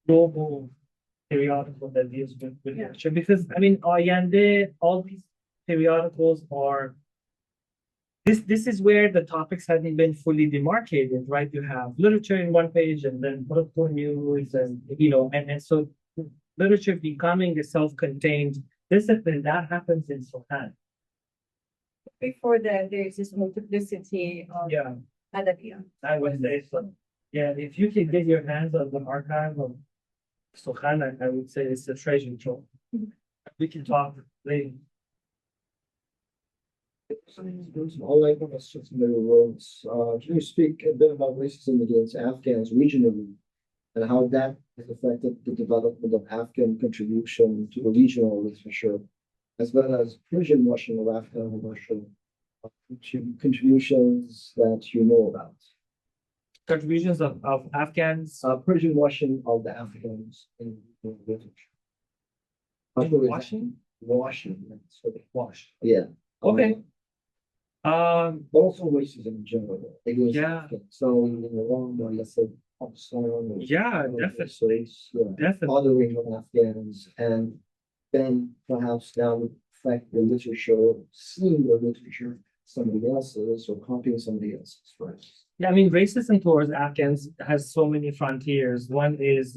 global periodical that deals with literature. Because I mean, Ayande, all these periodicals are this is where the topics hadn't been fully demarcated, right? You have literature in one page and then political news and and so literature becoming a self-contained discipline that happens in Sultan. Before that, there's this multiplicity of adabiyat. I would say so. Yeah, if you can get your hands on the archive of Sultan, I would say it's a treasure trove. We can talk later. All I questions in the words. Can you speak a bit about racism against Afghans regionally and how that has affected the development of Afghan contribution to the regional literature, as well as Persian washing of Afghan literature, contributions that you know about? Contributions of Afghans. Persian washing of the Afghans in literature. Washing? Washing. Wash. Yeah. Okay. But also racism in general. Yeah. So in the long run, let's say Pakistan. Yeah, definitely. Definitely. Othering of Afghans, and then perhaps that would affect the literature, seeing the literature somebody else's or copying somebody else's, right? Yeah, I mean, racism towards Afghans has so many frontiers. One is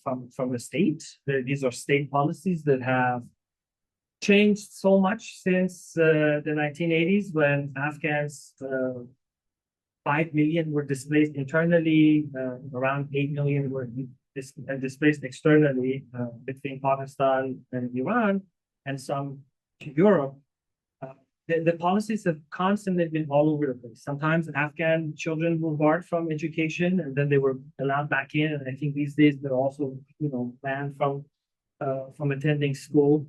from the state. These are state policies that have changed so much since the 1980s, when Afghans, 5 million were displaced internally, around 8 million were displaced externally between Pakistan and Iran, and some to Europe. The policies have constantly been all over the place. Sometimes Afghan children were barred from education, and then they were allowed back in. And I think these days they're also, banned from attending school.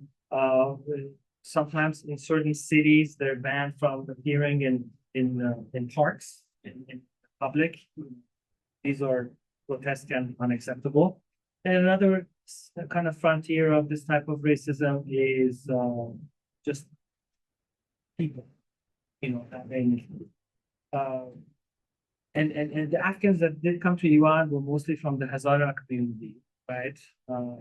sometimes in certain cities, they're banned from appearing in parks, in public. These are grotesque and unacceptable. And another kind of frontier of this type of racism is just people, having and the Afghans that did come to Iran were mostly from the Hazara community, right?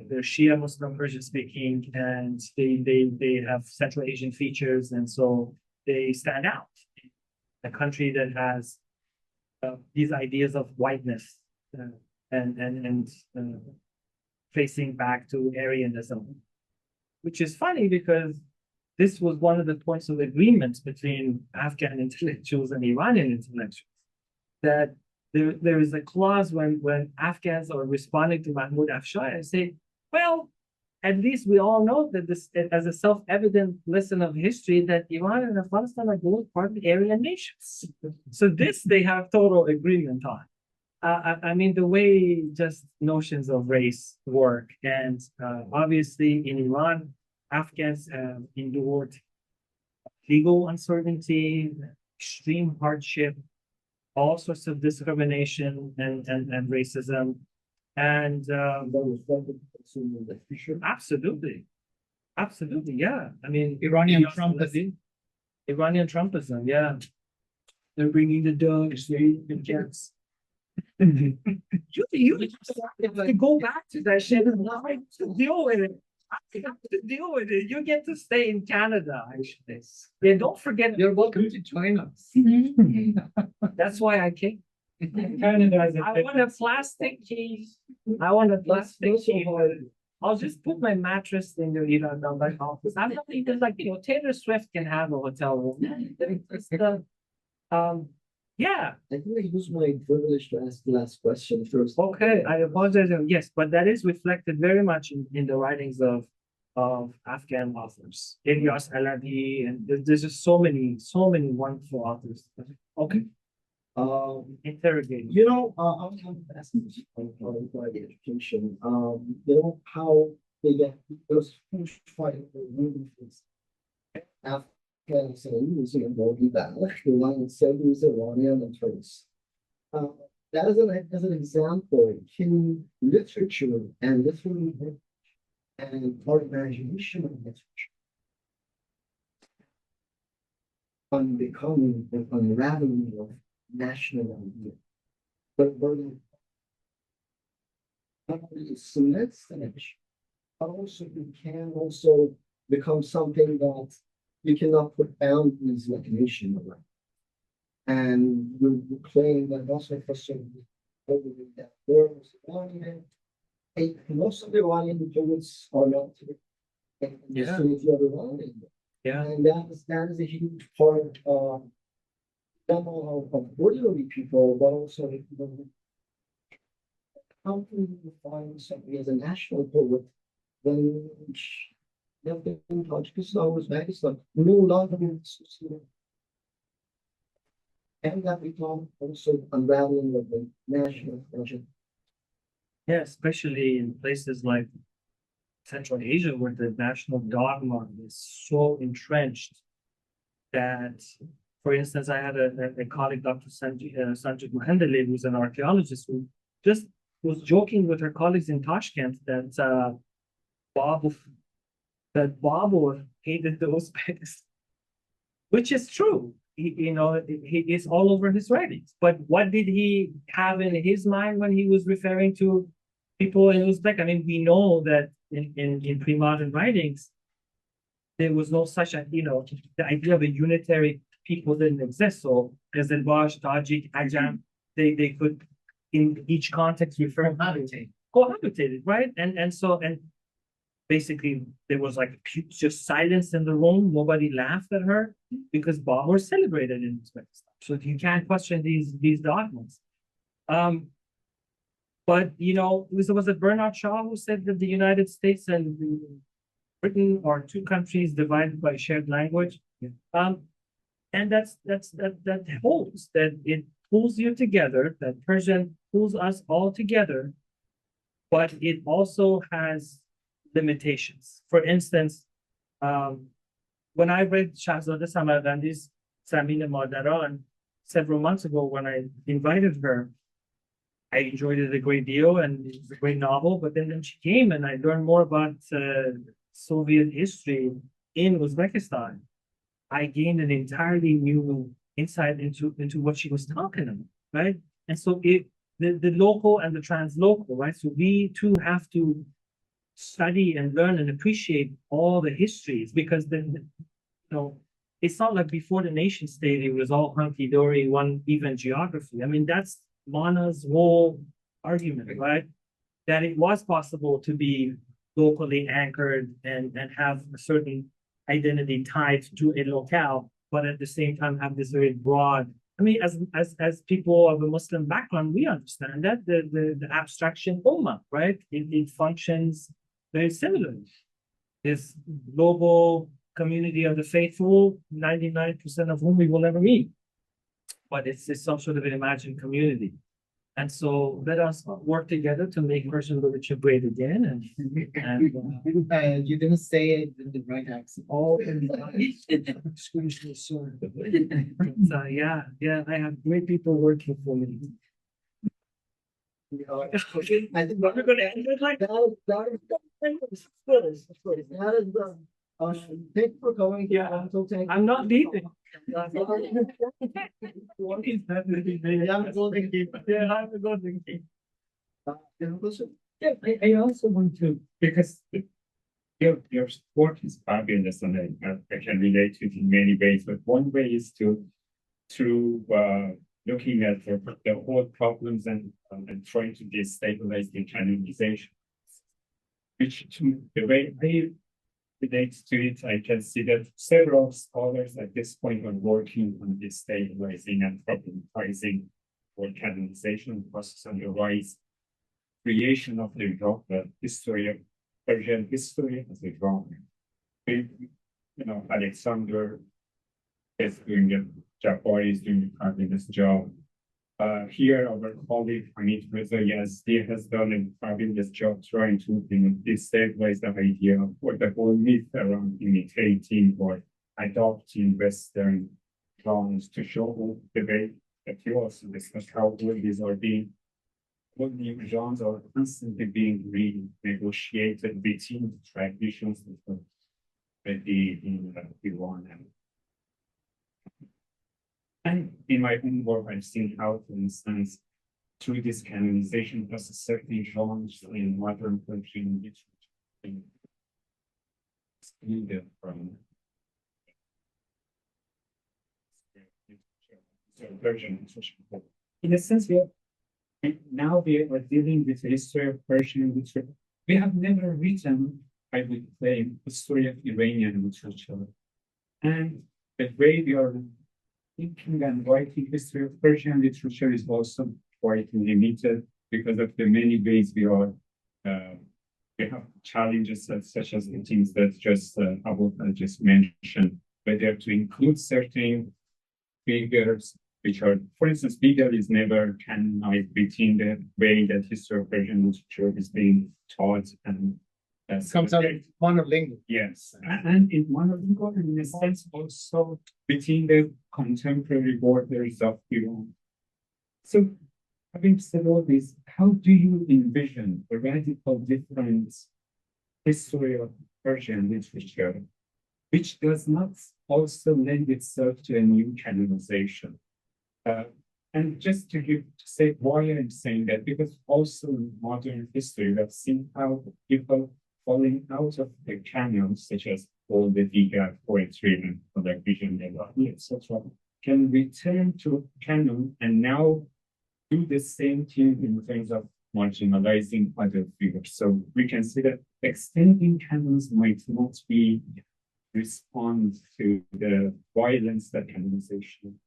They're Shia Muslim, Persian speaking, and they have Central Asian features, and so they stand out. A country that has these ideas of whiteness and tracing back to Aryanism, which is funny because this was one of the points of agreement between Afghan intellectuals and Iranian intellectuals, that there is a clause when Afghans are responding to Mahmoud Afshar and say, well, at least we all know that this as a self-evident lesson of history that Iran and Afghanistan are both part of Aryan nations. So this they have total agreement on. I mean, the way just notions of race work, and obviously in Iran, Afghans have endured legal uncertainty, extreme hardship, all sorts of discrimination and racism. And absolutely, yeah. I mean, Iranian Trumpism. Iranian Trumpism, yeah. They're bringing the dogs, the cats. You have to go back to that shit and to deal with it. To deal with it. You get to stay in Canada, actually. Yeah, don't forget. You're welcome to join us. That's why I came. Canada, I want a plastic key. I want a plastic key. I'll just put my mattress in the office. I'm not even like, Taylor Swift can have a hotel room. Yeah. I think it was my privilege to ask the last question first. Okay, I apologize. Yes, but that is reflected very much in the writings of Afghan authors. Ilyas Alavi, and there's just so many wonderful authors. Okay. Interrogating. I was going to ask this on the education. How they get those huge fight for movements. Afghans and Iranians involved in that. The one selves, Iranian and trace. That is an example in literature and literary and our imagination of literature. On becoming and unraveling of national idea. But burden not only cements the nation, but also it can also become something that you cannot put boundaries like a nation around. And we claim that also for certain that there was Iranian, most of the Iranian poets are not in the vicinity of Iranian. Yeah. And that is a huge part of not only of ordinary people, but also how can you find somebody as a national poet when nothing in Tajikistan was Pakistan, no longer and that become also unraveling of the national project. Yeah, especially in places like Central Asia, where the national dogma is so entrenched that, for instance, I had a colleague, Dr. Sanjit Mohandale, who's an archaeologist, who just was joking with her colleagues in Tashkent that Babur hated the Uzbeks, which is true. He is all over his writings. But what did he have in his mind when he was referring to people in Uzbek? I mean, we know that in pre-modern writings, there was no such the idea of a unitary people didn't exist. So Qazilbash, Tajik, Ajam, they could in each context refer cohabitated, right? And basically there was like just silence in the room. Nobody laughed at her because Bob was celebrated in Uzbekistan. So you can't question these dogmas. But was it Bernard Shaw who said that the United States and Britain are two countries divided by shared language? Yeah. And that holds, that it pulls you together, that Persian pulls us all together, but it also has limitations. For instance, when I read Shahzada Samarqandi's Samin Madaran several months ago, when I invited her, I enjoyed it a great deal, and it was a great novel. But then she came, and I learned more about Soviet history in Uzbekistan. I gained an entirely new insight into what she was talking about, right? And so the local and the translocal, right? So we too have to study and learn and appreciate all the histories, because then, it's not like before the nation state, it was all hunky-dory, one even geography. I mean, that's Mana's whole argument, right? That it was possible to be locally anchored and have a certain identity tied to a locale, but at the same time have this very broad. I mean, as people of a Muslim background, we understand that the abstraction ummah, right? It functions very similarly. This global community of the faithful, 99% of whom we will never meet, but it's some sort of an imagined community. And so let us work together to make Persian literature great again. And you didn't say it in the right accent. all in so yeah, I have great people working for me. I think We're going to end it like that. that is done. Thank you for coming. Yeah. Thank I'm not leaving. You have a golden key. Yeah, I'm a golden key. you. Yeah, I also want to, because your work is fabulous, and I can relate to it in many ways, but one way is through looking at the whole problems and trying to destabilize the canonization, which the way I relate to it, I can see that several scholars at this point are working on destabilizing and problematizing for canonization process and the rise creation of the history of Persian history as a genre. Alexander is doing it, Jafari is doing a fabulous job. Here, our colleague Hamid Reza Yazdi has done a fabulous job trying to destabilize the idea or the whole myth around imitating or adopting Western genres to show the way that you also discussed how well these are being. All new genres are constantly being renegotiated between the traditions of in Iran and in my own work, I've seen how, for instance, through this canonization process, certain genres in modern Persian literature excluded from Persian literature. In a sense, now we are dealing with the history of Persian literature. We have never written, I would claim, the story of Iranian literature. And the way we are thinking and writing history of Persian literature is also quite limited because of the many ways we have challenges such as the things that I just mentioned, whether to include certain figures which are, for instance, Bidal is never canonized within the way that history of Persian literature is being taught and comes out in monolingual. Yes, and in monolingual, in a sense, also between the contemporary borders of Iran. So, having said all this, how do you envision a radical difference history of Persian literature, which does not also lend itself to a new canonization? And just to say why I'm saying that, because also in modern history, we have seen how people falling out of the canon, such as all the Diga poetry and like Vision, etc., can return to canon and now do the same thing in terms of marginalizing other figures. So we can see that extending canons might not be respond to the violence that canonization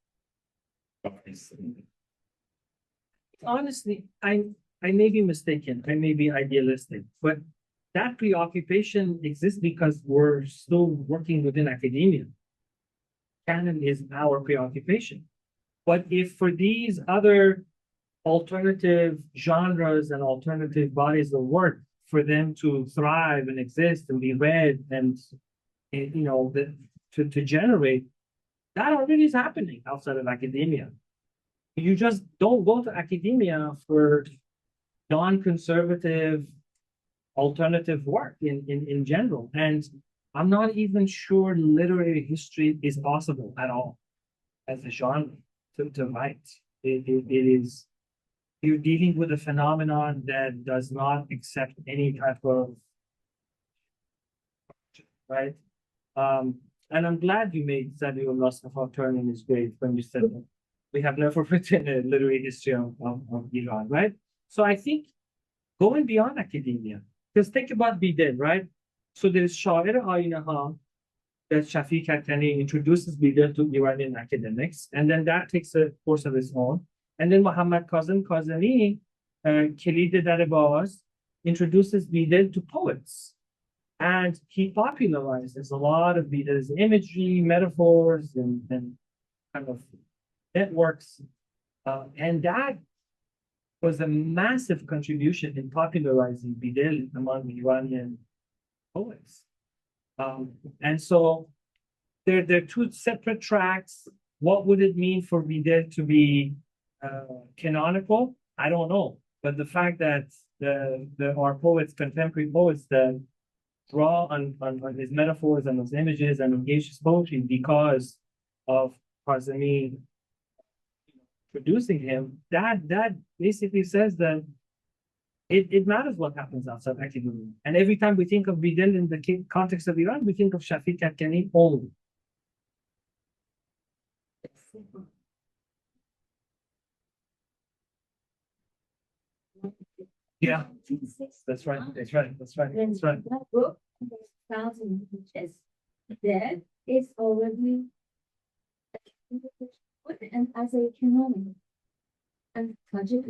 is. Honestly, I may be mistaken, I may be idealistic, but that preoccupation exists because we're still working within academia. Canon is our preoccupation. But if for these other alternative genres and alternative bodies of work, for them to thrive and exist and be read, and to generate, that already is happening outside of academia. You just don't go to academia for non-conservative alternative work in general. And I'm not even sure literary history is possible at all as a genre to write. It is, you're dealing with a phenomenon that does not accept any type of, right? And I'm glad you made Samuel Mustafa turn in his grave when you said that we have never written a literary history of Iran, right? So I think going beyond academia, because think about Bidil, right? So there's Shair Aynaha that Shafiq Haqqani introduces Bidil to Iranian academics, and then that takes a course of its own. And then Muhammad Kazem Kazemi, Khalid Darbaz, introduces Bidil to poets. And he popularizes a lot of Bidil's imagery, metaphors, and kind of networks. And that was a massive contribution in popularizing Bidil among Iranian poets. And so there are two separate tracks. What would it mean for Bidil to be canonical? I don't know. But the fact that our poets, contemporary poets, that draw on his metaphors and his images and engage his poetry because of Kazemi producing him, that basically says that it matters what happens outside academia. And every time we think of Bidil in the context of Iran, we think of Shafiq Haqqani only. Yeah, that's right. That's right. That's right. That's right. That book, 1,000 pages, there is already and as a canon and Tajik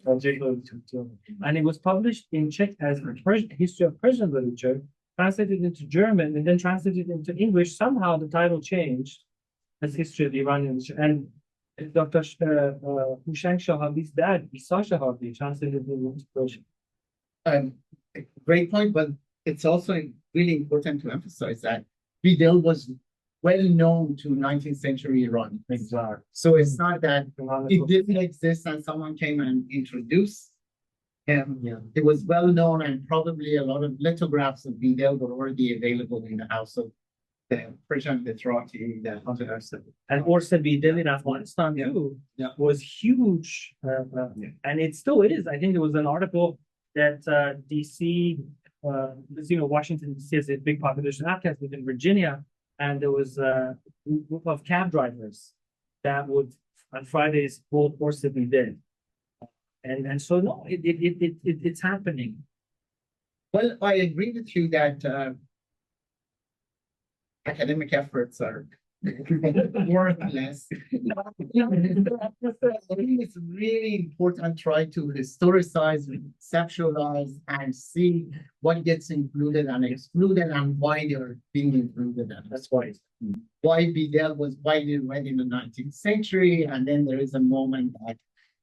literature. And it was published in Czech as a history of Persian literature, translated into German, and then translated into English. Somehow the title changed as history of Iranian literature. And Dr. Hushain Shahabi's dad, Isa Shahabi, translated it into Persian. Great point, but it's also really important to emphasize that Bidil was well known to 19th century Iran. Exactly. So it's not that it didn't exist and someone came and introduced him. Yeah. It was well known, and probably a lot of lithographs of Bidil were already available in the house of the Persian literati. And Orsa Bidil in Afghanistan too was huge. And it still is. I think there was an article that DC, Washington DC has a big population of Afghans within Virginia. And there was a group of cab drivers that would, on Fridays, quote Orsa Bidil. And so, no, it's happening. Well, I agree with you that academic efforts are worthless. I think it's really important to try to historicize, conceptualize, and see what gets included and excluded and why they're being included. And That's why. Why Bidil was widely read in the 19th century, and then there is a moment that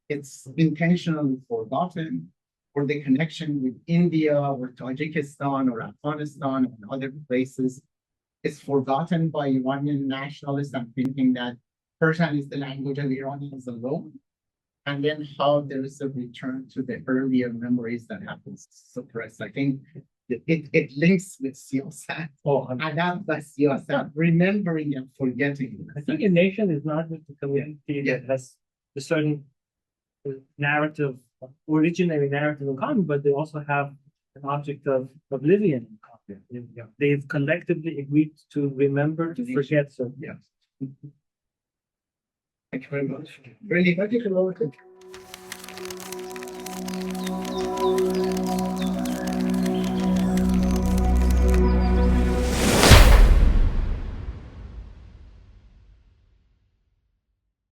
it's intentionally forgotten, or the connection with India or Tajikistan or Afghanistan and other places is forgotten by Iranian nationalists and thinking that Persian is the language of Iranians alone. And then how there is a return to the earlier memories that have been suppressed. I think it links with siyasat. And that's siyasat, remembering and forgetting. I think a nation is not just a community that has a certain narrative, originary narrative in common, but they also have an object of oblivion in common. They've collectively agreed to remember, to forget. So, Thank you very much. Really,